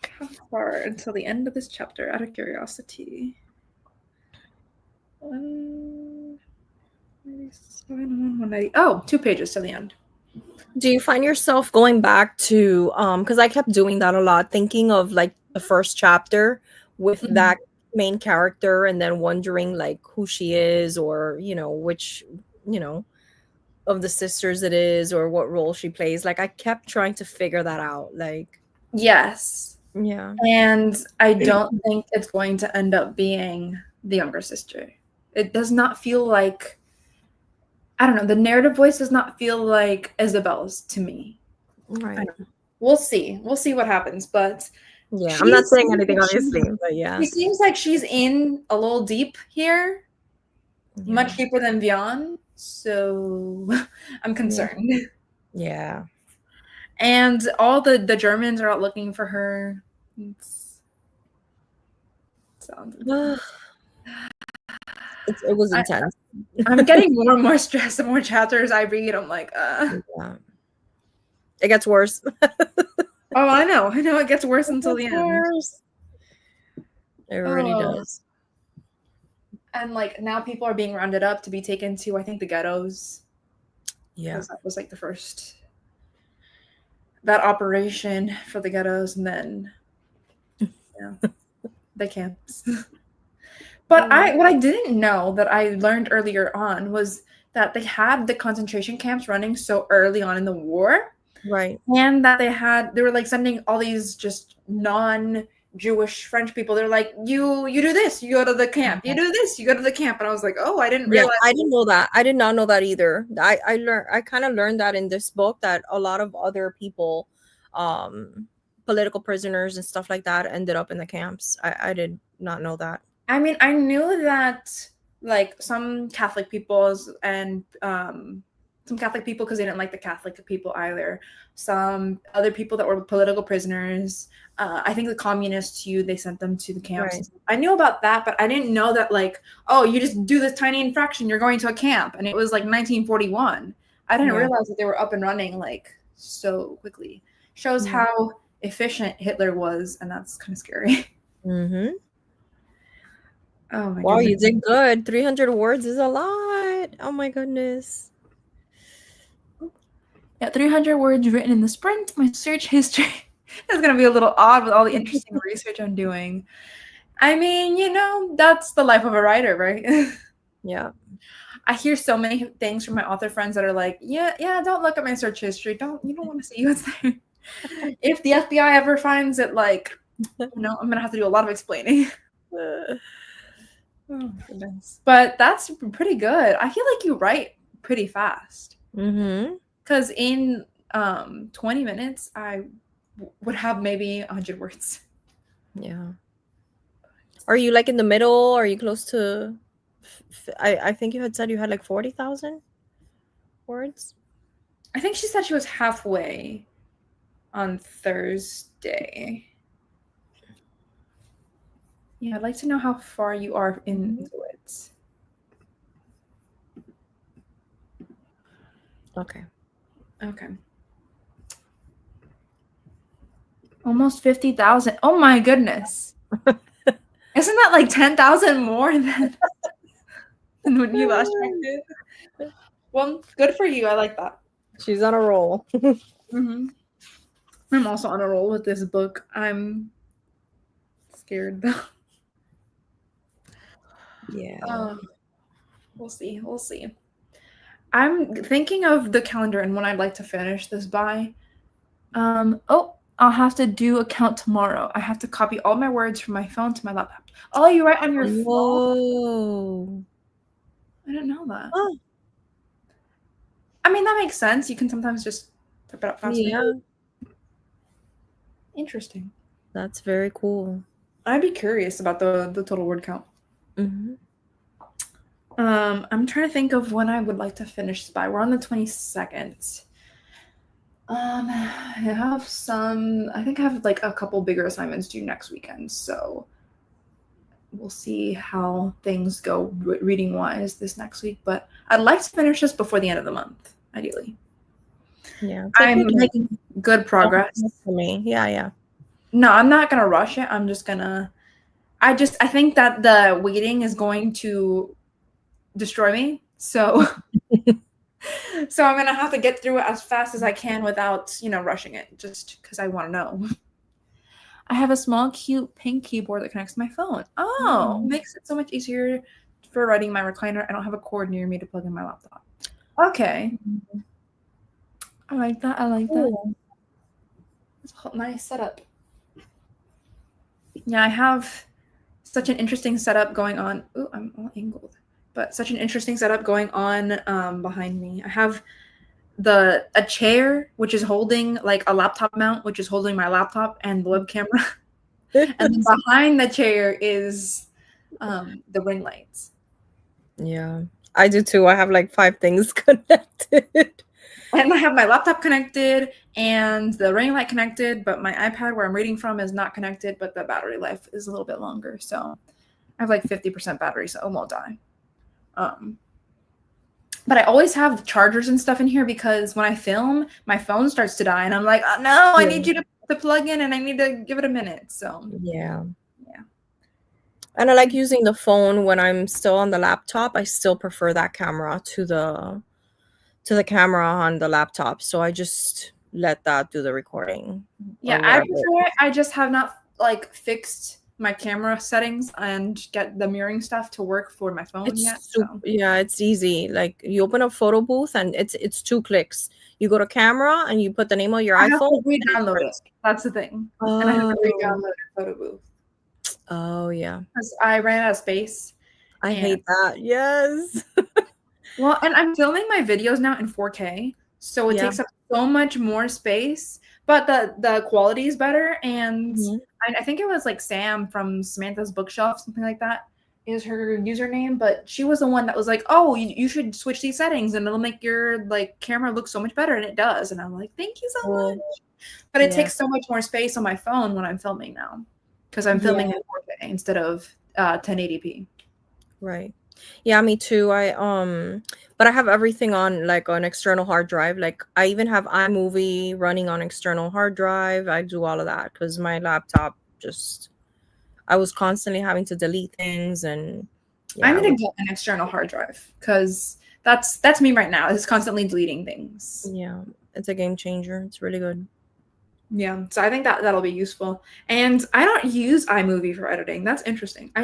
How far until the end of this chapter, out of curiosity? 197, 190. Oh, 2 pages to the end. Do you find yourself going back to because I kept doing that a lot, thinking of like the first chapter with that main character and then wondering like who she is, or which of the sisters it is, or what role she plays. Like I kept trying to figure that out. Like yes. Yeah. And I don't think it's going to end up being the younger sister. It does not feel like, I don't know, the narrative voice does not feel like Isabel's to me. Right. We'll see. We'll see what happens. But yeah, I'm not saying anything, obviously, but yeah. She seems like she's in a little deep here. Yeah. Much deeper than Vian. So I'm concerned. Yeah. And all the Germans are out looking for her. It was intense. I'm getting more and more stressed the more chapters I read. I'm like, Yeah. It gets worse. Oh, I know it gets worse until the end. It really does. And like now people are being rounded up to be taken to, I think, the ghettos. Yeah. That was like the first, that operation for the ghettos, and then the camps. But what I didn't know that I learned earlier on was that they had the concentration camps running so early on in the war. Right. And that they were like sending all these just non-Jewish French people. They're like, you do this, you go to the camp. You do this, you go to the camp. And I was like, oh, I didn't realize. I didn't know that. I did not know that either. I kind of learned that in this book, that a lot of other people, political prisoners and stuff like that, ended up in the camps. I did not know that. I mean, I knew that like some Catholic peoples and some Catholic people, because they didn't like the Catholic people either. Some other people that were political prisoners. I think the communists too, they sent them to the camps. Right. I knew about that, but I didn't know that like, oh, you just do this tiny infraction, you're going to a camp. And it was like 1941. I didn't realize that they were up and running like so quickly. Shows how efficient Hitler was, and that's kind of scary. Mm-hmm. Oh my wow, goodness. You did good. 300 words is a lot. Oh my goodness. Yeah, 300 words written in the sprint. My search history is going to be a little odd with all the interesting research I'm doing. I mean, that's the life of a writer, right? Yeah. I hear so many things from my author friends that are like, yeah, don't look at my search history. You don't want to see what's there. If the FBI ever finds it, like, I'm going to have to do a lot of explaining. Oh my goodness. But that's pretty good. I feel like you write pretty fast. Mm-hmm. Because in 20 minutes, I would have maybe 100 words. Yeah. Are you like in the middle? Are you close to? I think you had said you had like 40,000 words. I think she said she was halfway on Thursday. Yeah, I'd like to know how far you are into it. Okay. Almost 50,000. Oh my goodness. Isn't that like 10,000 more than when you last checked it? Well, good for you. I like that. She's on a roll. Mm-hmm. I'm also on a roll with this book. I'm scared though. Yeah. We'll see. We'll see. I'm thinking of the calendar and when I'd like to finish this by. Oh, I'll have to do a count tomorrow. I have to copy all my words from my phone to my laptop. Oh, you write on your phone? Whoa. I didn't know that. Oh, I mean, that makes sense. You can sometimes just type it up faster. yeah. Interesting. That's very cool. I'd be curious about the total word count. Mm-hmm. I'm trying to think of when I would like to finish this by. We're on the 22nd. I have some. I think I have like a couple bigger assignments due next weekend, so we'll see how things go reading wise this next week. But I'd like to finish this before the end of the month, ideally. Yeah. I'm making good progress. For me. Yeah, yeah. No, I'm not gonna rush it. I'm just gonna. I think that the waiting is going to destroy me. So so I'm gonna have to get through it as fast as I can without, rushing it, just because I want to know. I have a small, cute pink keyboard that connects to my phone. Oh, makes it so much easier for writing my recliner. I don't have a cord near me to plug in my laptop. Okay. I like that. I like that. It's a nice setup. Yeah, I have such an interesting setup going on. Ooh, I'm all angled. But such an interesting setup going on behind me. I have a chair which is holding like a laptop mount, which is holding my laptop and the web camera. And then behind the chair is the ring lights. Yeah, I do too. I have like 5 things connected. And I have my laptop connected and the ring light connected, but my iPad where I'm reading from is not connected, but the battery life is a little bit longer. So I have like 50% battery, so it won't die. But I always have chargers and stuff in here because when I film, my phone starts to die and I'm like, oh, no, I need you to plug in and I need to give it a minute. So yeah. And I like using the phone when I'm still on the laptop. I still prefer that camera to the camera on the laptop. So I just let that do the recording. Yeah, I prefer it. I just have not like fixed my camera settings and get the mirroring stuff to work for my phone yet. So. Yeah, it's easy. Like you open up Photo Booth and it's 2 clicks. You go to camera and you put the name of your iPhone. Have to re-download it. That's the thing. And I have to re-download Photo Booth. Oh yeah. Because I ran out of space. I hate that. Yes. Well, and I'm filming my videos now in 4K, so it takes up so much more space, but the quality is better. And I think it was like Sam from Samantha's Bookshelf, something like that is her username, but she was the one that was like, oh, you should switch these settings and it'll make your like camera look so much better, and it does. And I'm like, thank you so much. But it takes so much more space on my phone when I'm filming now because I'm filming in 4K instead of 1080p. Right. Yeah, me too. But I have everything on like an external hard drive. Like I even have iMovie running on external hard drive. I do all of that because my laptop I was constantly having to delete things, and I'm gonna get an external hard drive because that's me right now. It's constantly deleting things. Yeah, it's a game changer. It's really good. Yeah, so I think that'll be useful. And I don't use iMovie for editing. That's interesting. I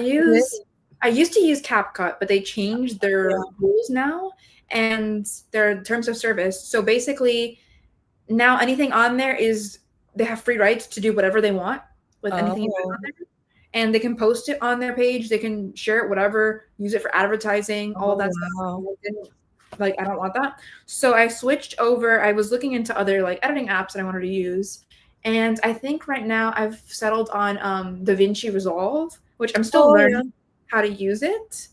used to use CapCut, but they changed their rules now and their terms of service. So basically, now anything on there they have free rights to do whatever they want with anything on there. And they can post it on their page. They can share it, whatever, use it for advertising, all that stuff. Like, I don't want that. So I switched over. I was looking into other like editing apps that I wanted to use. And I think right now I've settled on DaVinci Resolve, which I'm still learning how to use it.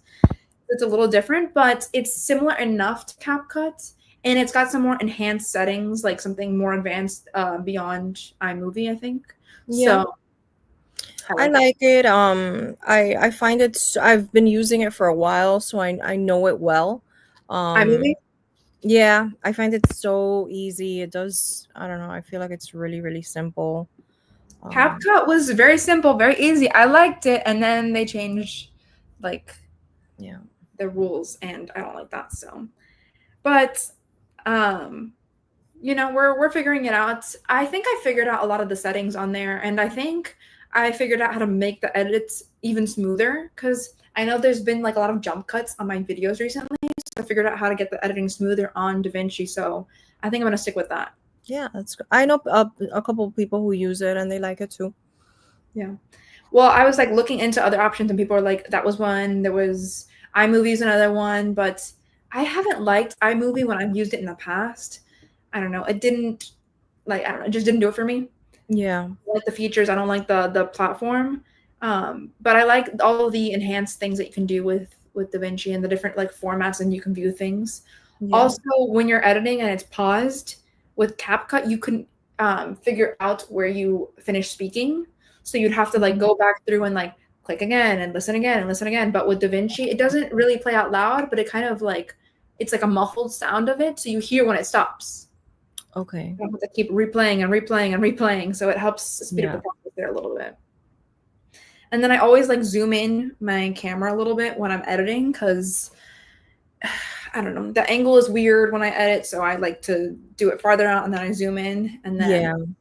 It's a little different, but it's similar enough to CapCut. And it's got some more enhanced settings, like something more advanced beyond iMovie, I think. Yeah. So I like it. I find I've been using it for a while, so I know it well. iMovie? Yeah, I find it so easy. It does, I don't know, I feel like it's really, really simple. CapCut was very simple, very easy. I liked it, and then they changed like the rules, and I don't like that. So, but we're figuring it out. I think I figured out a lot of the settings on there, and I think I figured out how to make the edits even smoother because I know there's been like a lot of jump cuts on my videos recently. So I figured out how to get the editing smoother on DaVinci. So I think I'm gonna stick with that. Yeah, I know a couple of people who use it and they like it too. Yeah. Well, I was like looking into other options, and people are like, that was one. There was iMovie's another one, but I haven't liked iMovie when I've used it in the past. I don't know. It didn't like I don't know. It just didn't do it for me. Yeah. I like the features. I don't like the platform. But I like all of the enhanced things that you can do with DaVinci and the different like formats and you can view things. Yeah. Also, when you're editing and it's paused with CapCut, you can figure out where you finish speaking. So you'd have to like go back through and like click again and listen again and listen again. But with DaVinci, it doesn't really play out loud, but it kind of like it's like a muffled sound of it, so you hear when it stops. Okay. You have to keep replaying and replaying and replaying, so it helps speed up the process there a little bit. And then I always like zoom in my camera a little bit when I'm editing because I don't know, the angle is weird when I edit, so I like to do it farther out and then I zoom in, and then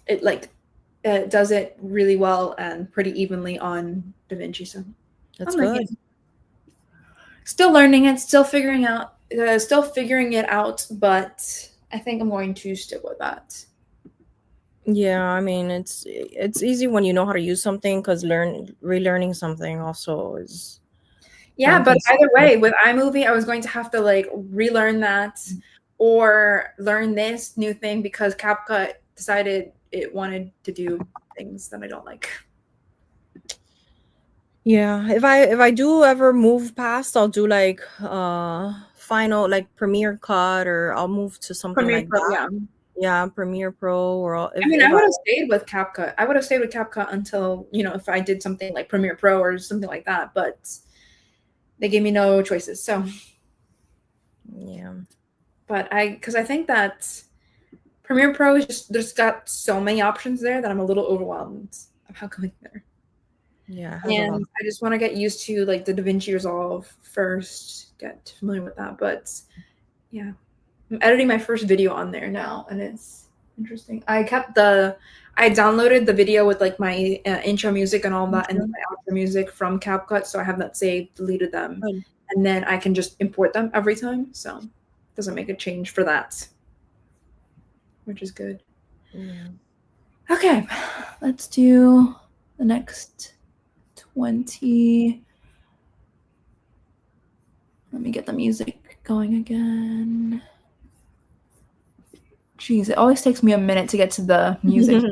it like it does it really well and pretty evenly on DaVinci. So that's good. Still learning it, still figuring it out, but I think I'm going to stick with that. Yeah, I mean it's easy when you know how to use something because relearning something also is. Yeah, but either way, with iMovie, I was going to have to like relearn that or learn this new thing because CapCut decided it wanted to do things that I don't like. Yeah, if I do ever move past, I'll do like final like Premiere Cut, or I'll move to something Premiere like Pro, that. Yeah, Premiere Pro, or I would have stayed with CapCut. I would have stayed with CapCut until, if I did something like Premiere Pro or something like that, but they gave me no choices. So yeah. But because I think that Premiere Pro is just there's got so many options there that I'm a little overwhelmed of how going there. Yeah. And I just want to get used to like the DaVinci Resolve first, get familiar with that. But yeah, I'm editing my first video on there now, and it's interesting. I downloaded the video with like my intro music and all that, and my outro music from CapCut, so I have that saved, deleted them, and then I can just import them every time. So it doesn't make a change for that, which is good. Yeah. Okay, let's do the next 20. Let me get the music going again. Jeez, it always takes me a minute to get to the music.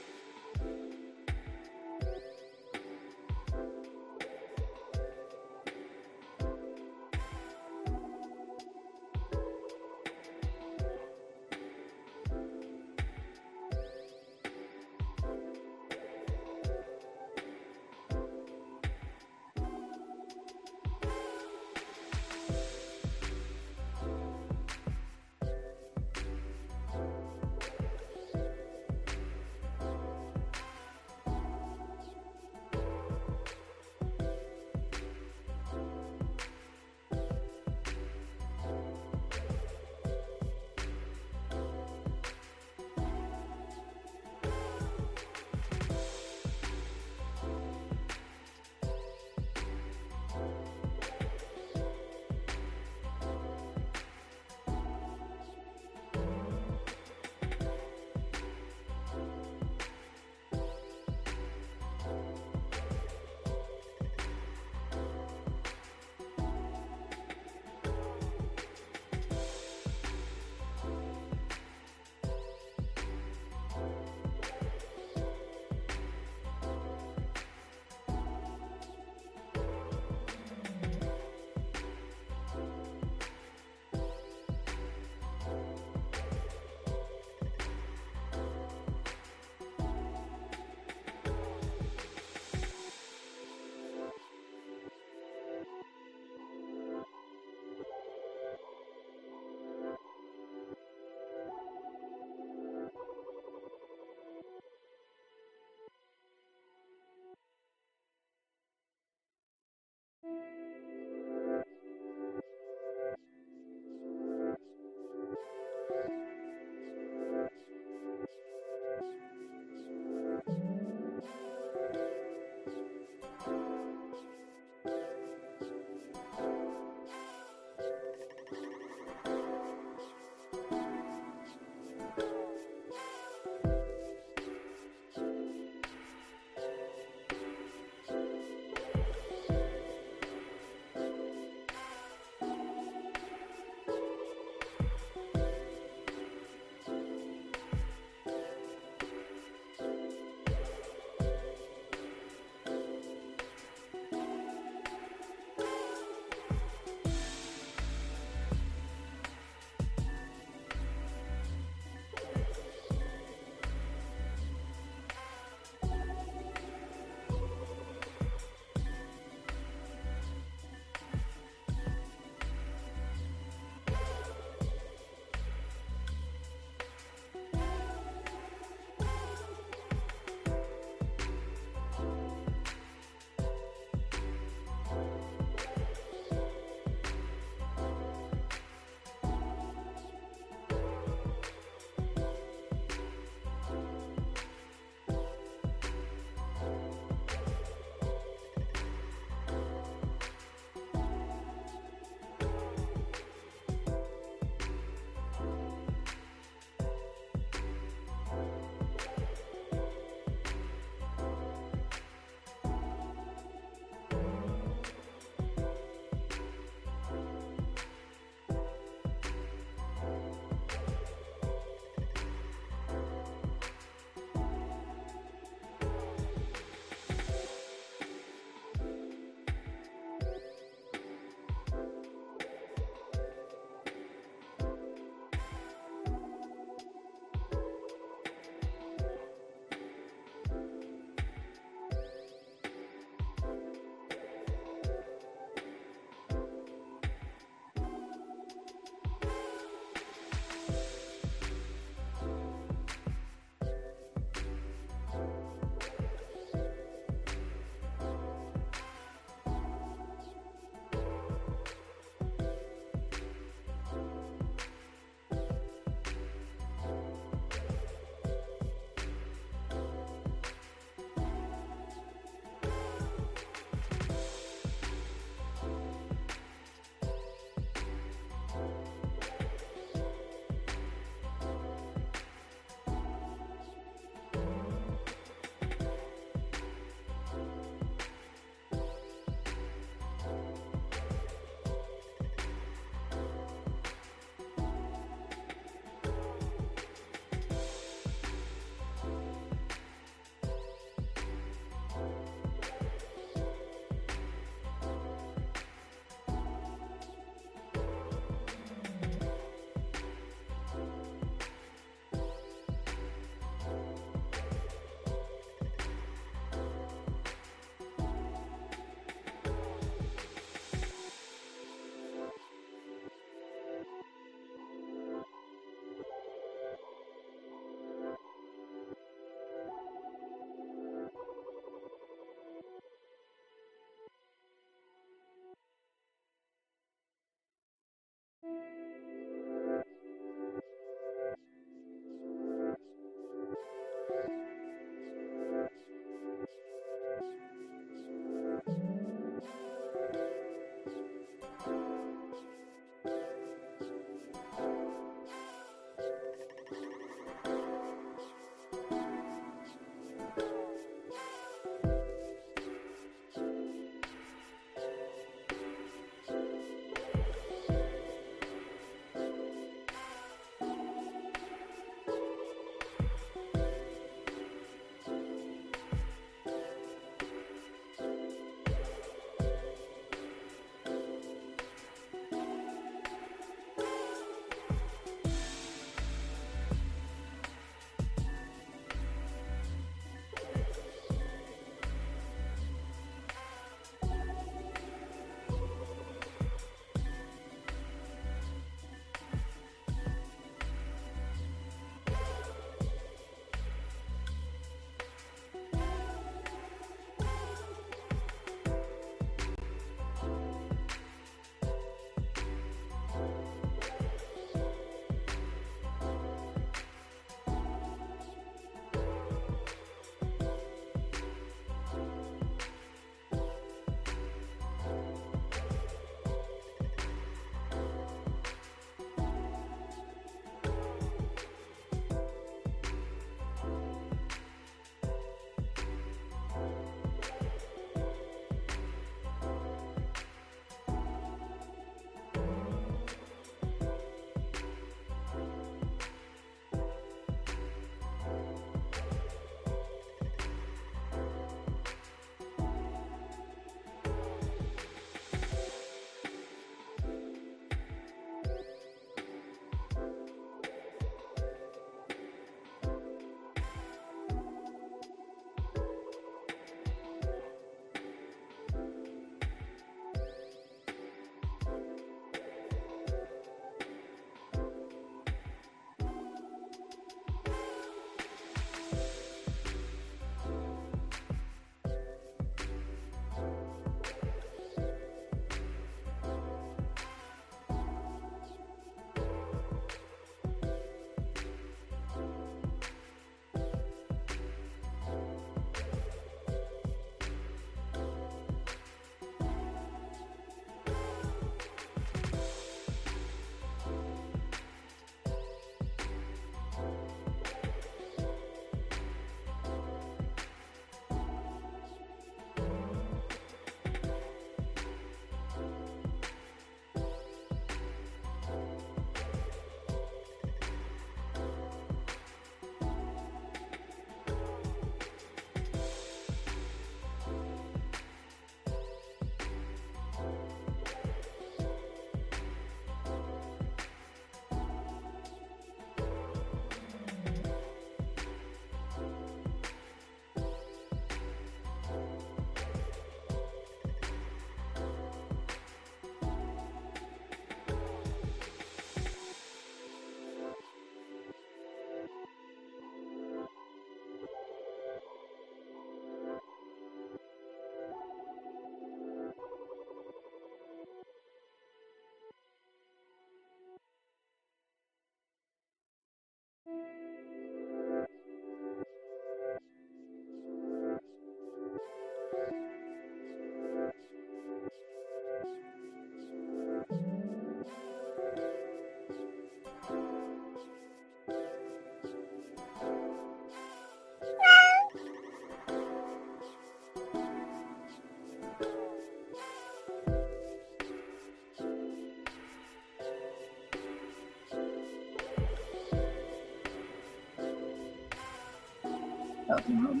Hold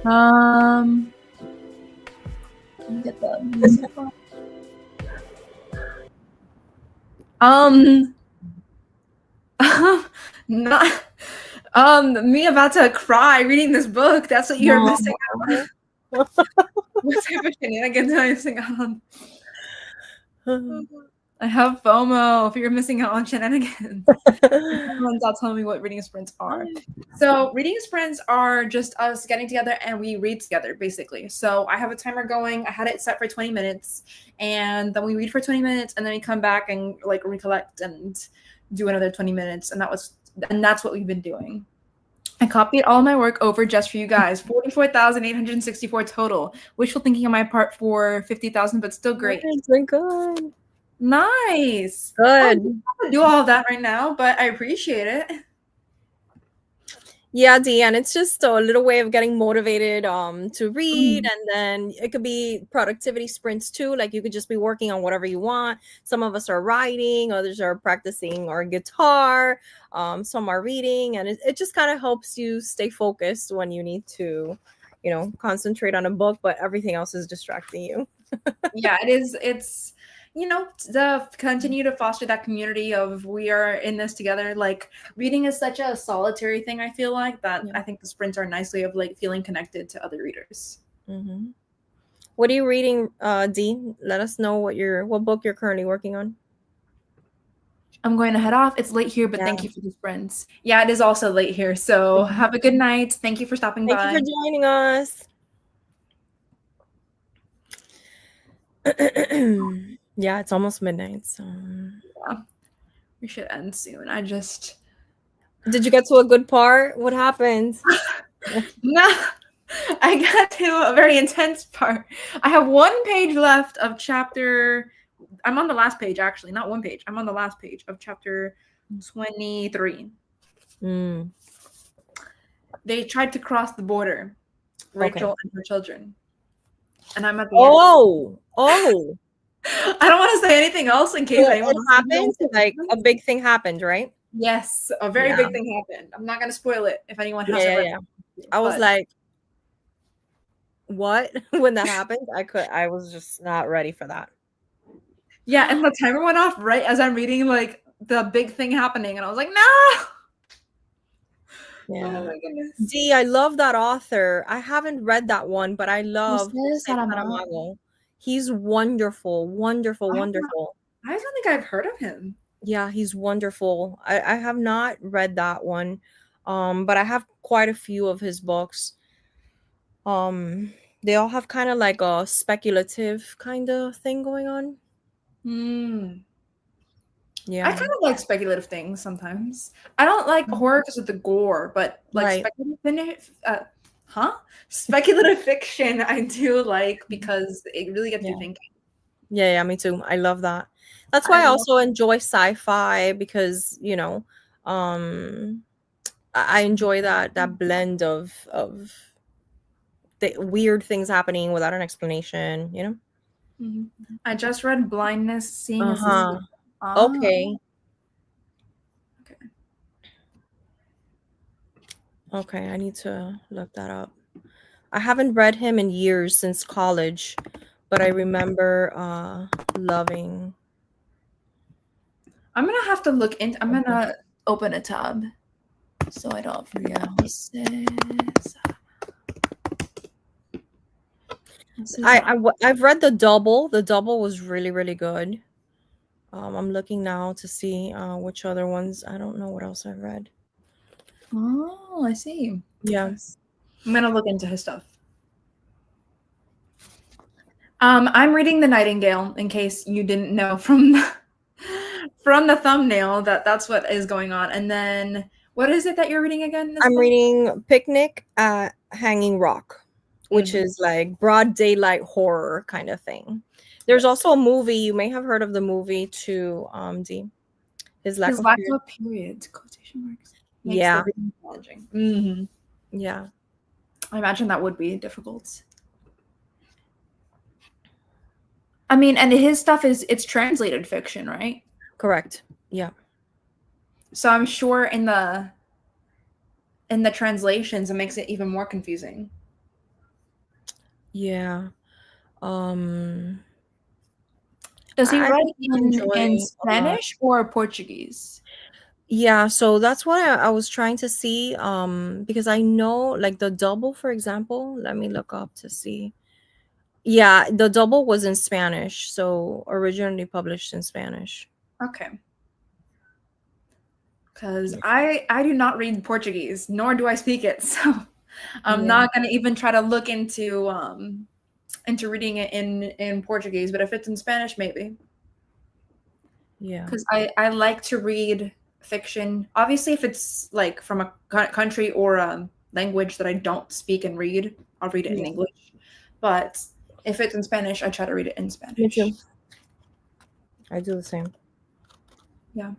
on. Let me get the not me about to cry reading this book. That's what you're missing out on. What type of shenanigans am I missing out on? I have FOMO if you're missing out on shenanigans. Someone's not telling me what reading sprints are. So reading sprints are just us getting together and we read together, basically. So I have a timer going. I had it set for 20 minutes, and then we read for 20 minutes, and then we come back and like recollect and do another 20 minutes, and that's what we've been doing. I copied all my work over just for you guys. 44,864 total. Wishful thinking on my part for 50,000, but still great. Very good. Nice. Good. I don't have to do all of that right now, but I appreciate it. Yeah, Dee, and it's just a little way of getting motivated to read, and then it could be productivity sprints too. Like you could just be working on whatever you want. Some of us are writing, others are practicing our guitar, some are reading, and it just kind of helps you stay focused when you need to, concentrate on a book, but everything else is distracting you. Yeah, it is. It's to continue to foster that community of we are in this together. Like reading is such a solitary thing, I feel like, that I think the sprints are a nice way of like feeling connected to other readers. Mm-hmm. What are you reading, Dee? Let us know what book you're currently working on. I'm going to head off. It's late here, but thank you for the sprints. Yeah, it is also late here. So have a good night. Thank you for stopping by. Thank you for joining us. Yeah, it's almost midnight, so yeah, we should end soon. Did you get to a good part? What happened? No, I got to a very intense part. I have 1 page left of chapter. I'm on the last page, actually, not 1 page. I'm on the last page of chapter 23. They tried to cross the border, Rachel and her children. And I'm at the end. Oh. I don't want to say anything else in case anyone happened. Like a big thing happened, right? Yes, a very big thing happened. I'm not going to spoil it if anyone hasn't read it. I was like, what? When that happened, I was just not ready for that. Yeah, and the timer went off right as I'm reading like the big thing happening, and I was like, no. Yeah. Oh my goodness. Dee, I love that author. I haven't read that one, but I love Saramago. He's wonderful. I don't think I've heard of him. Yeah, he's wonderful. I have not read that one, but I have quite a few of his books. They all have kind of like a speculative kind of thing going on. Yeah, I kind of like speculative things sometimes. I don't like horror because of the gore, but like speculative fiction I do like because it really gets you thinking. Yeah, me too. I love that. That's why I also enjoy sci-fi because I enjoy that blend of the weird things happening without an explanation. I just read Blindness, Seeing as Okay. Okay, I need to look that up. I haven't read him in years since college, but I remember loving. I'm gonna have to look into. I'm gonna open a tab so I don't forget. I've read The Double. The Double was really, really good. I'm looking now to see which other ones. I don't know what else I've read. Oh, I see. Yes. I'm gonna look into his stuff. I'm reading The Nightingale in case you didn't know from the thumbnail that's what is going on. And then what is it that you're reading again? I'm reading Picnic at Hanging Rock, which is like broad daylight horror kind of thing. There's also a movie. You may have heard of the movie too, Dee. His Lack of Period. Quotation marks. Yeah. Mm-hmm. Yeah. I imagine that would be difficult. I mean, and his stuff it's translated fiction, right? Correct. Yeah. So I'm sure in in the translations, it makes it even more confusing. Yeah. Um, Does he I write really in enjoy a lot. Spanish or Portuguese? Yeah, so that's what I was trying to see. Because I know like the double, for example, let me look up to see. Yeah, the double was in Spanish, so originally published in Spanish. Okay. Because I do not read Portuguese, nor do I speak it. So I'm Yeah, not gonna even try to look into reading it in Portuguese. But if it's in Spanish, maybe. yeah, Because I like to read fiction. Obviously, if it's like from a country or a language that I don't speak and read, I'll read it in yeah. English. But if it's in Spanish, I try to read it in Me Spanish. too. I do the same. Yeah.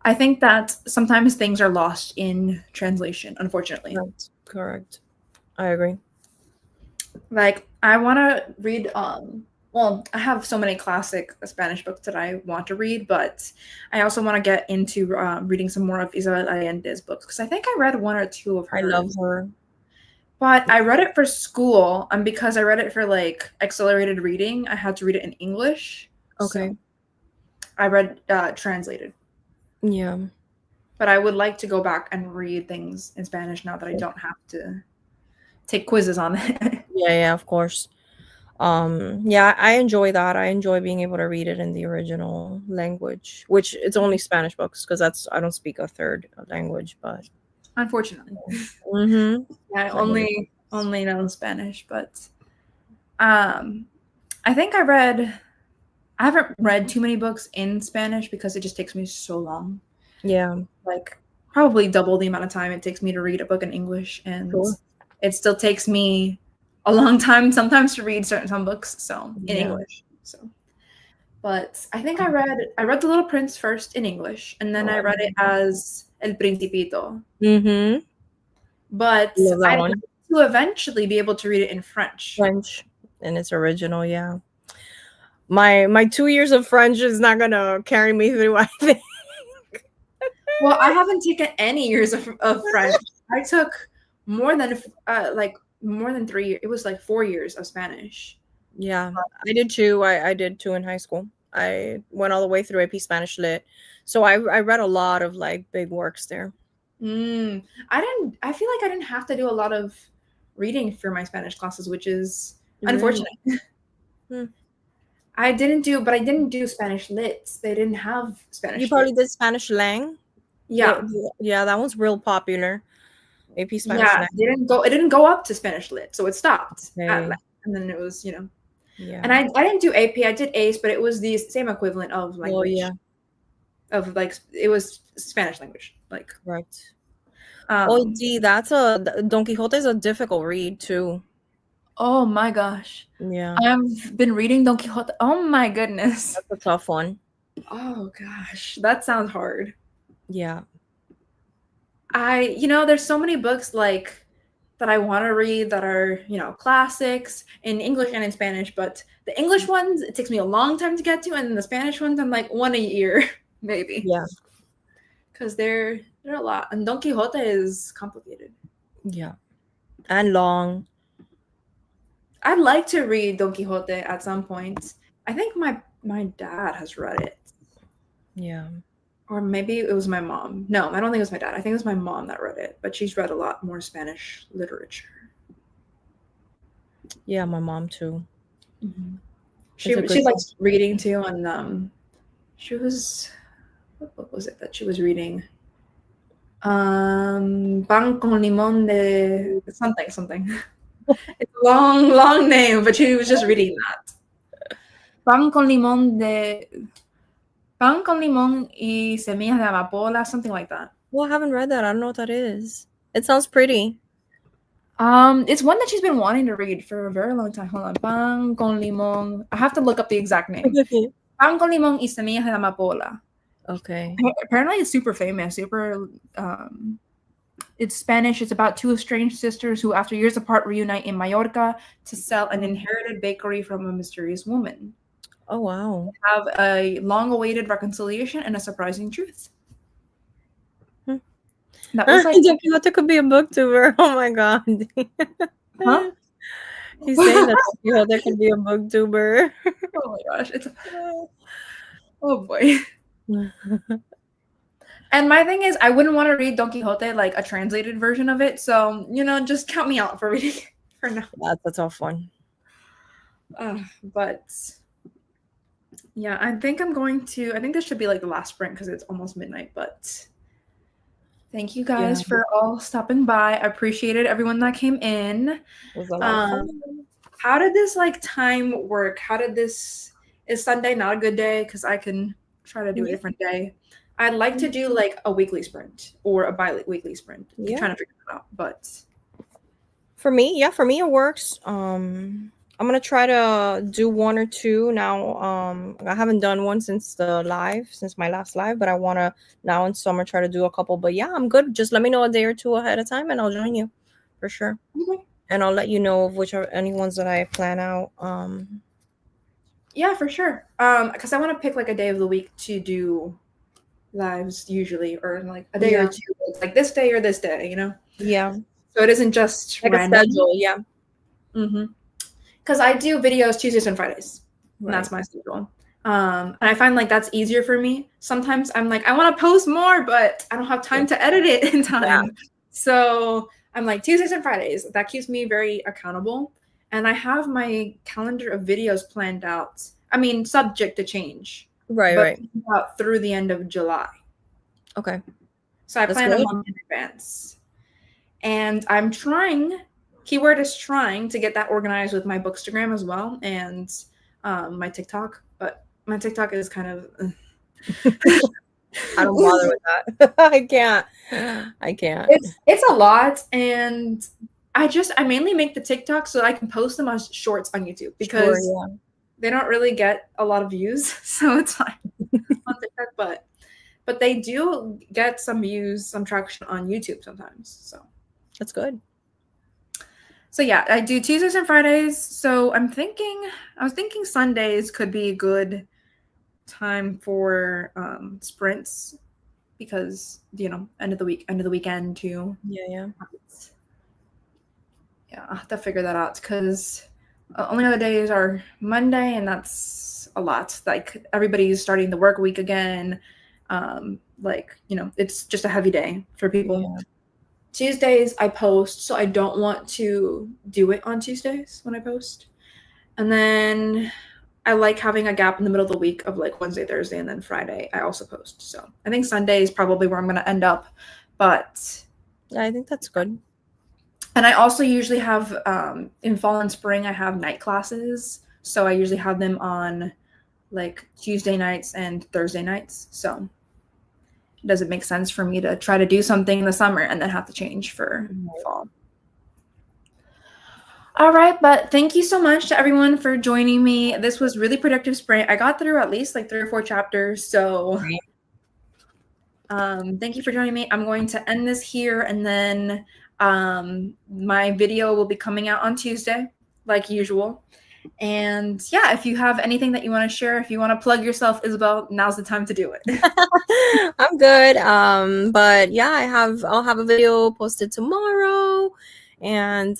I think that sometimes things are lost in translation, unfortunately. Correct. Correct. I agree. Like I want to read well, I have so many classic Spanish books that I want to read, but I also want to get into reading some more of Isabel Allende's books because I think I read one or two of I love hers. her. But I read it for school, and because I read it for like accelerated reading, I had to read it in English. So Okay. I read translated. Yeah. But I would like to go back and read things in Spanish now that I don't have to take quizzes on it. Yeah, yeah, of course. Yeah, I enjoy that. I enjoy being able to read it in the original language, which it's only Spanish books because that's I don't speak a third language, but Unfortunately. mm-hmm. I only know Spanish, but um I think I haven't read too many books in Spanish because it just takes me so long. Yeah, Like probably double the amount of time it takes me to read a book in English, and sure. it still takes me a long time sometimes to read some books, so in Yeah. English. So but I think I read The Little Prince first in English, and then I read it as El Principito. Mm-hmm. But Love that I'd one. like to eventually be able to read it in French. French in its original, yeah. My 2 years of French is not gonna carry me through, I think. Well, I haven't taken any years of French. I took more than more than 3 years. It was like 4 years of Spanish. Yeah, I did too. I did too in high school. I went all the way through AP Spanish Lit. So I read a lot of like big works there. I didn't. I feel like I didn't have to do a lot of reading for my Spanish classes, which is Really? unfortunate. Hmm. But I didn't do Spanish lit. They didn't have You Spanish lit. probably did Spanish Lang. Yeah, Yeah, that one's real popular. AP Spanish yeah. Lang. They didn't go. It didn't go up to Spanish lit, so it stopped at Okay. lit, and then it was Yeah. And I didn't do AP. I did ACE, but it was the same equivalent of Well, yeah, language of like it was Spanish language. Like correct. Oh, um. gee, Don Quixote is a difficult read too. Oh my gosh, Yeah, I've been reading Don Quixote. Oh my goodness. that's a tough one. Oh gosh, that sounds hard. Yeah. There's so many books like that I want to read that are, classics in English and in Spanish, but the English ones, it takes me a long time to get to, and the Spanish ones, I'm like one a year, maybe. Yeah. Because they're a lot. And Don Quixote is complicated. Yeah. And long. I'd like to read Don Quixote at some point. I think my dad has read it. Yeah. Or maybe it was my mom. No, I don't think it was my dad. I think it was my mom that read it, but she's read a lot more Spanish literature. Yeah, my mom too. Mm-hmm. It's a She good likes reading too, and she was what was it that she was reading? Pan con limón de something. It's a long name, but she was just reading that. Pan con limón de Pan con limón y semillas de amapola, something like that. Well, I haven't read that. I don't know what that is. It sounds pretty. It's one that she's been wanting to read for a very long time. Hold on. Pan con limón. I have to look up the exact name. Pan con limón y semillas de amapola. Okay. Apparently it's super famous, it's Spanish. It's about two estranged sisters who, after years apart, reunite in Mallorca to sell an inherited bakery from a mysterious woman. Oh, wow. Have a long-awaited reconciliation and a surprising truth. That was like, Don Quixote could be a booktuber. Oh my god. huh? He's saying that Don Quixote could be a booktuber. Oh my gosh, oh boy. And my thing is, I wouldn't want to read Don Quixote like a translated version of it. So, just count me out for reading it for now. That's a tough one. But yeah, I think this should be like the last sprint because it's almost midnight. But thank you guys for all stopping by. I appreciated everyone that came in. It was a lot of fun. How did this like time work? Is Sunday not a good day? Because I can try to do a different day. I'd like to do like a weekly sprint or a bi-weekly sprint. I'm trying to figure it out, but for me it works. I'm gonna try to do one or two now. I haven't done one since my last live, but I wanna now in summer try to do a couple. But yeah, I'm good. Just let me know a day or two ahead of time and I'll join you for sure. Okay. And I'll let you know of which are any ones that I plan out. Yeah, for sure. Because I want to pick like a day of the week to do lives usually, or like a day or two. It's like this day or this day, Yeah. So it isn't just like random. a schedule. Yeah. Because I do videos Tuesdays and Fridays. Right. And that's my schedule. And I find like that's easier for me. Sometimes I'm like, I want to post more, but I don't have time to edit it in time. Yeah. So I'm like Tuesdays and Fridays. That keeps me very accountable. And I have my calendar of videos planned out. I mean, subject to change. Right. Out through the end of July. Okay. So I plan a month in advance. And I'm trying, keyword is trying, to get that organized with my Bookstagram as well and my TikTok. But my TikTok is kind of... I don't bother with that. I can't. It's a lot. And I mainly make the TikTok so I can post them as shorts on YouTube because they don't really get a lot of views. So it's fine on TikTok, but they do get some views, some traction on YouTube sometimes. So that's good. So yeah, I do Tuesdays and Fridays. So I was thinking Sundays could be a good time for sprints because, end of the weekend too. Yeah. Yeah, I'll have to figure that out because only other days are Monday, and that's a lot. Like everybody's starting the work week again. It's just a heavy day for people. Yeah. Tuesdays I post, so I don't want to do it on Tuesdays when I post. And then I like having a gap in the middle of the week of like Wednesday, Thursday, and then Friday I also post. So I think Sunday is probably where I'm going to end up. But I think that's good. And I also usually have, in fall and spring, I have night classes. So I usually have them on like Tuesday nights and Thursday nights. So it doesn't make sense for me to try to do something in the summer and then have to change for fall. All right, but thank you so much to everyone for joining me. This was really productive sprint. I got through at least like 3 or 4 chapters. So thank you for joining me. I'm going to end this here, and then my video will be coming out on Tuesday like usual. And yeah, if you have anything that you want to share, if you want to plug yourself, Isabel, now's the time to do it. I'm good. But yeah, I'll have a video posted tomorrow, and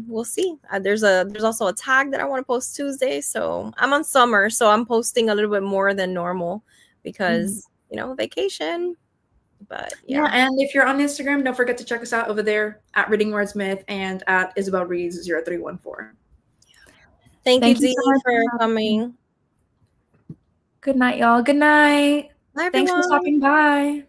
we'll see. There's also a tag that I want to post Tuesday. So I'm on summer, so I'm posting a little bit more than normal because vacation. But yeah, and if you're on Instagram, don't forget to check us out over there at Reading Wordsmith and at Isabel Reads 0314. Thank you, Dee, for coming. Good night, y'all. Good night. Bye, Thanks for stopping by.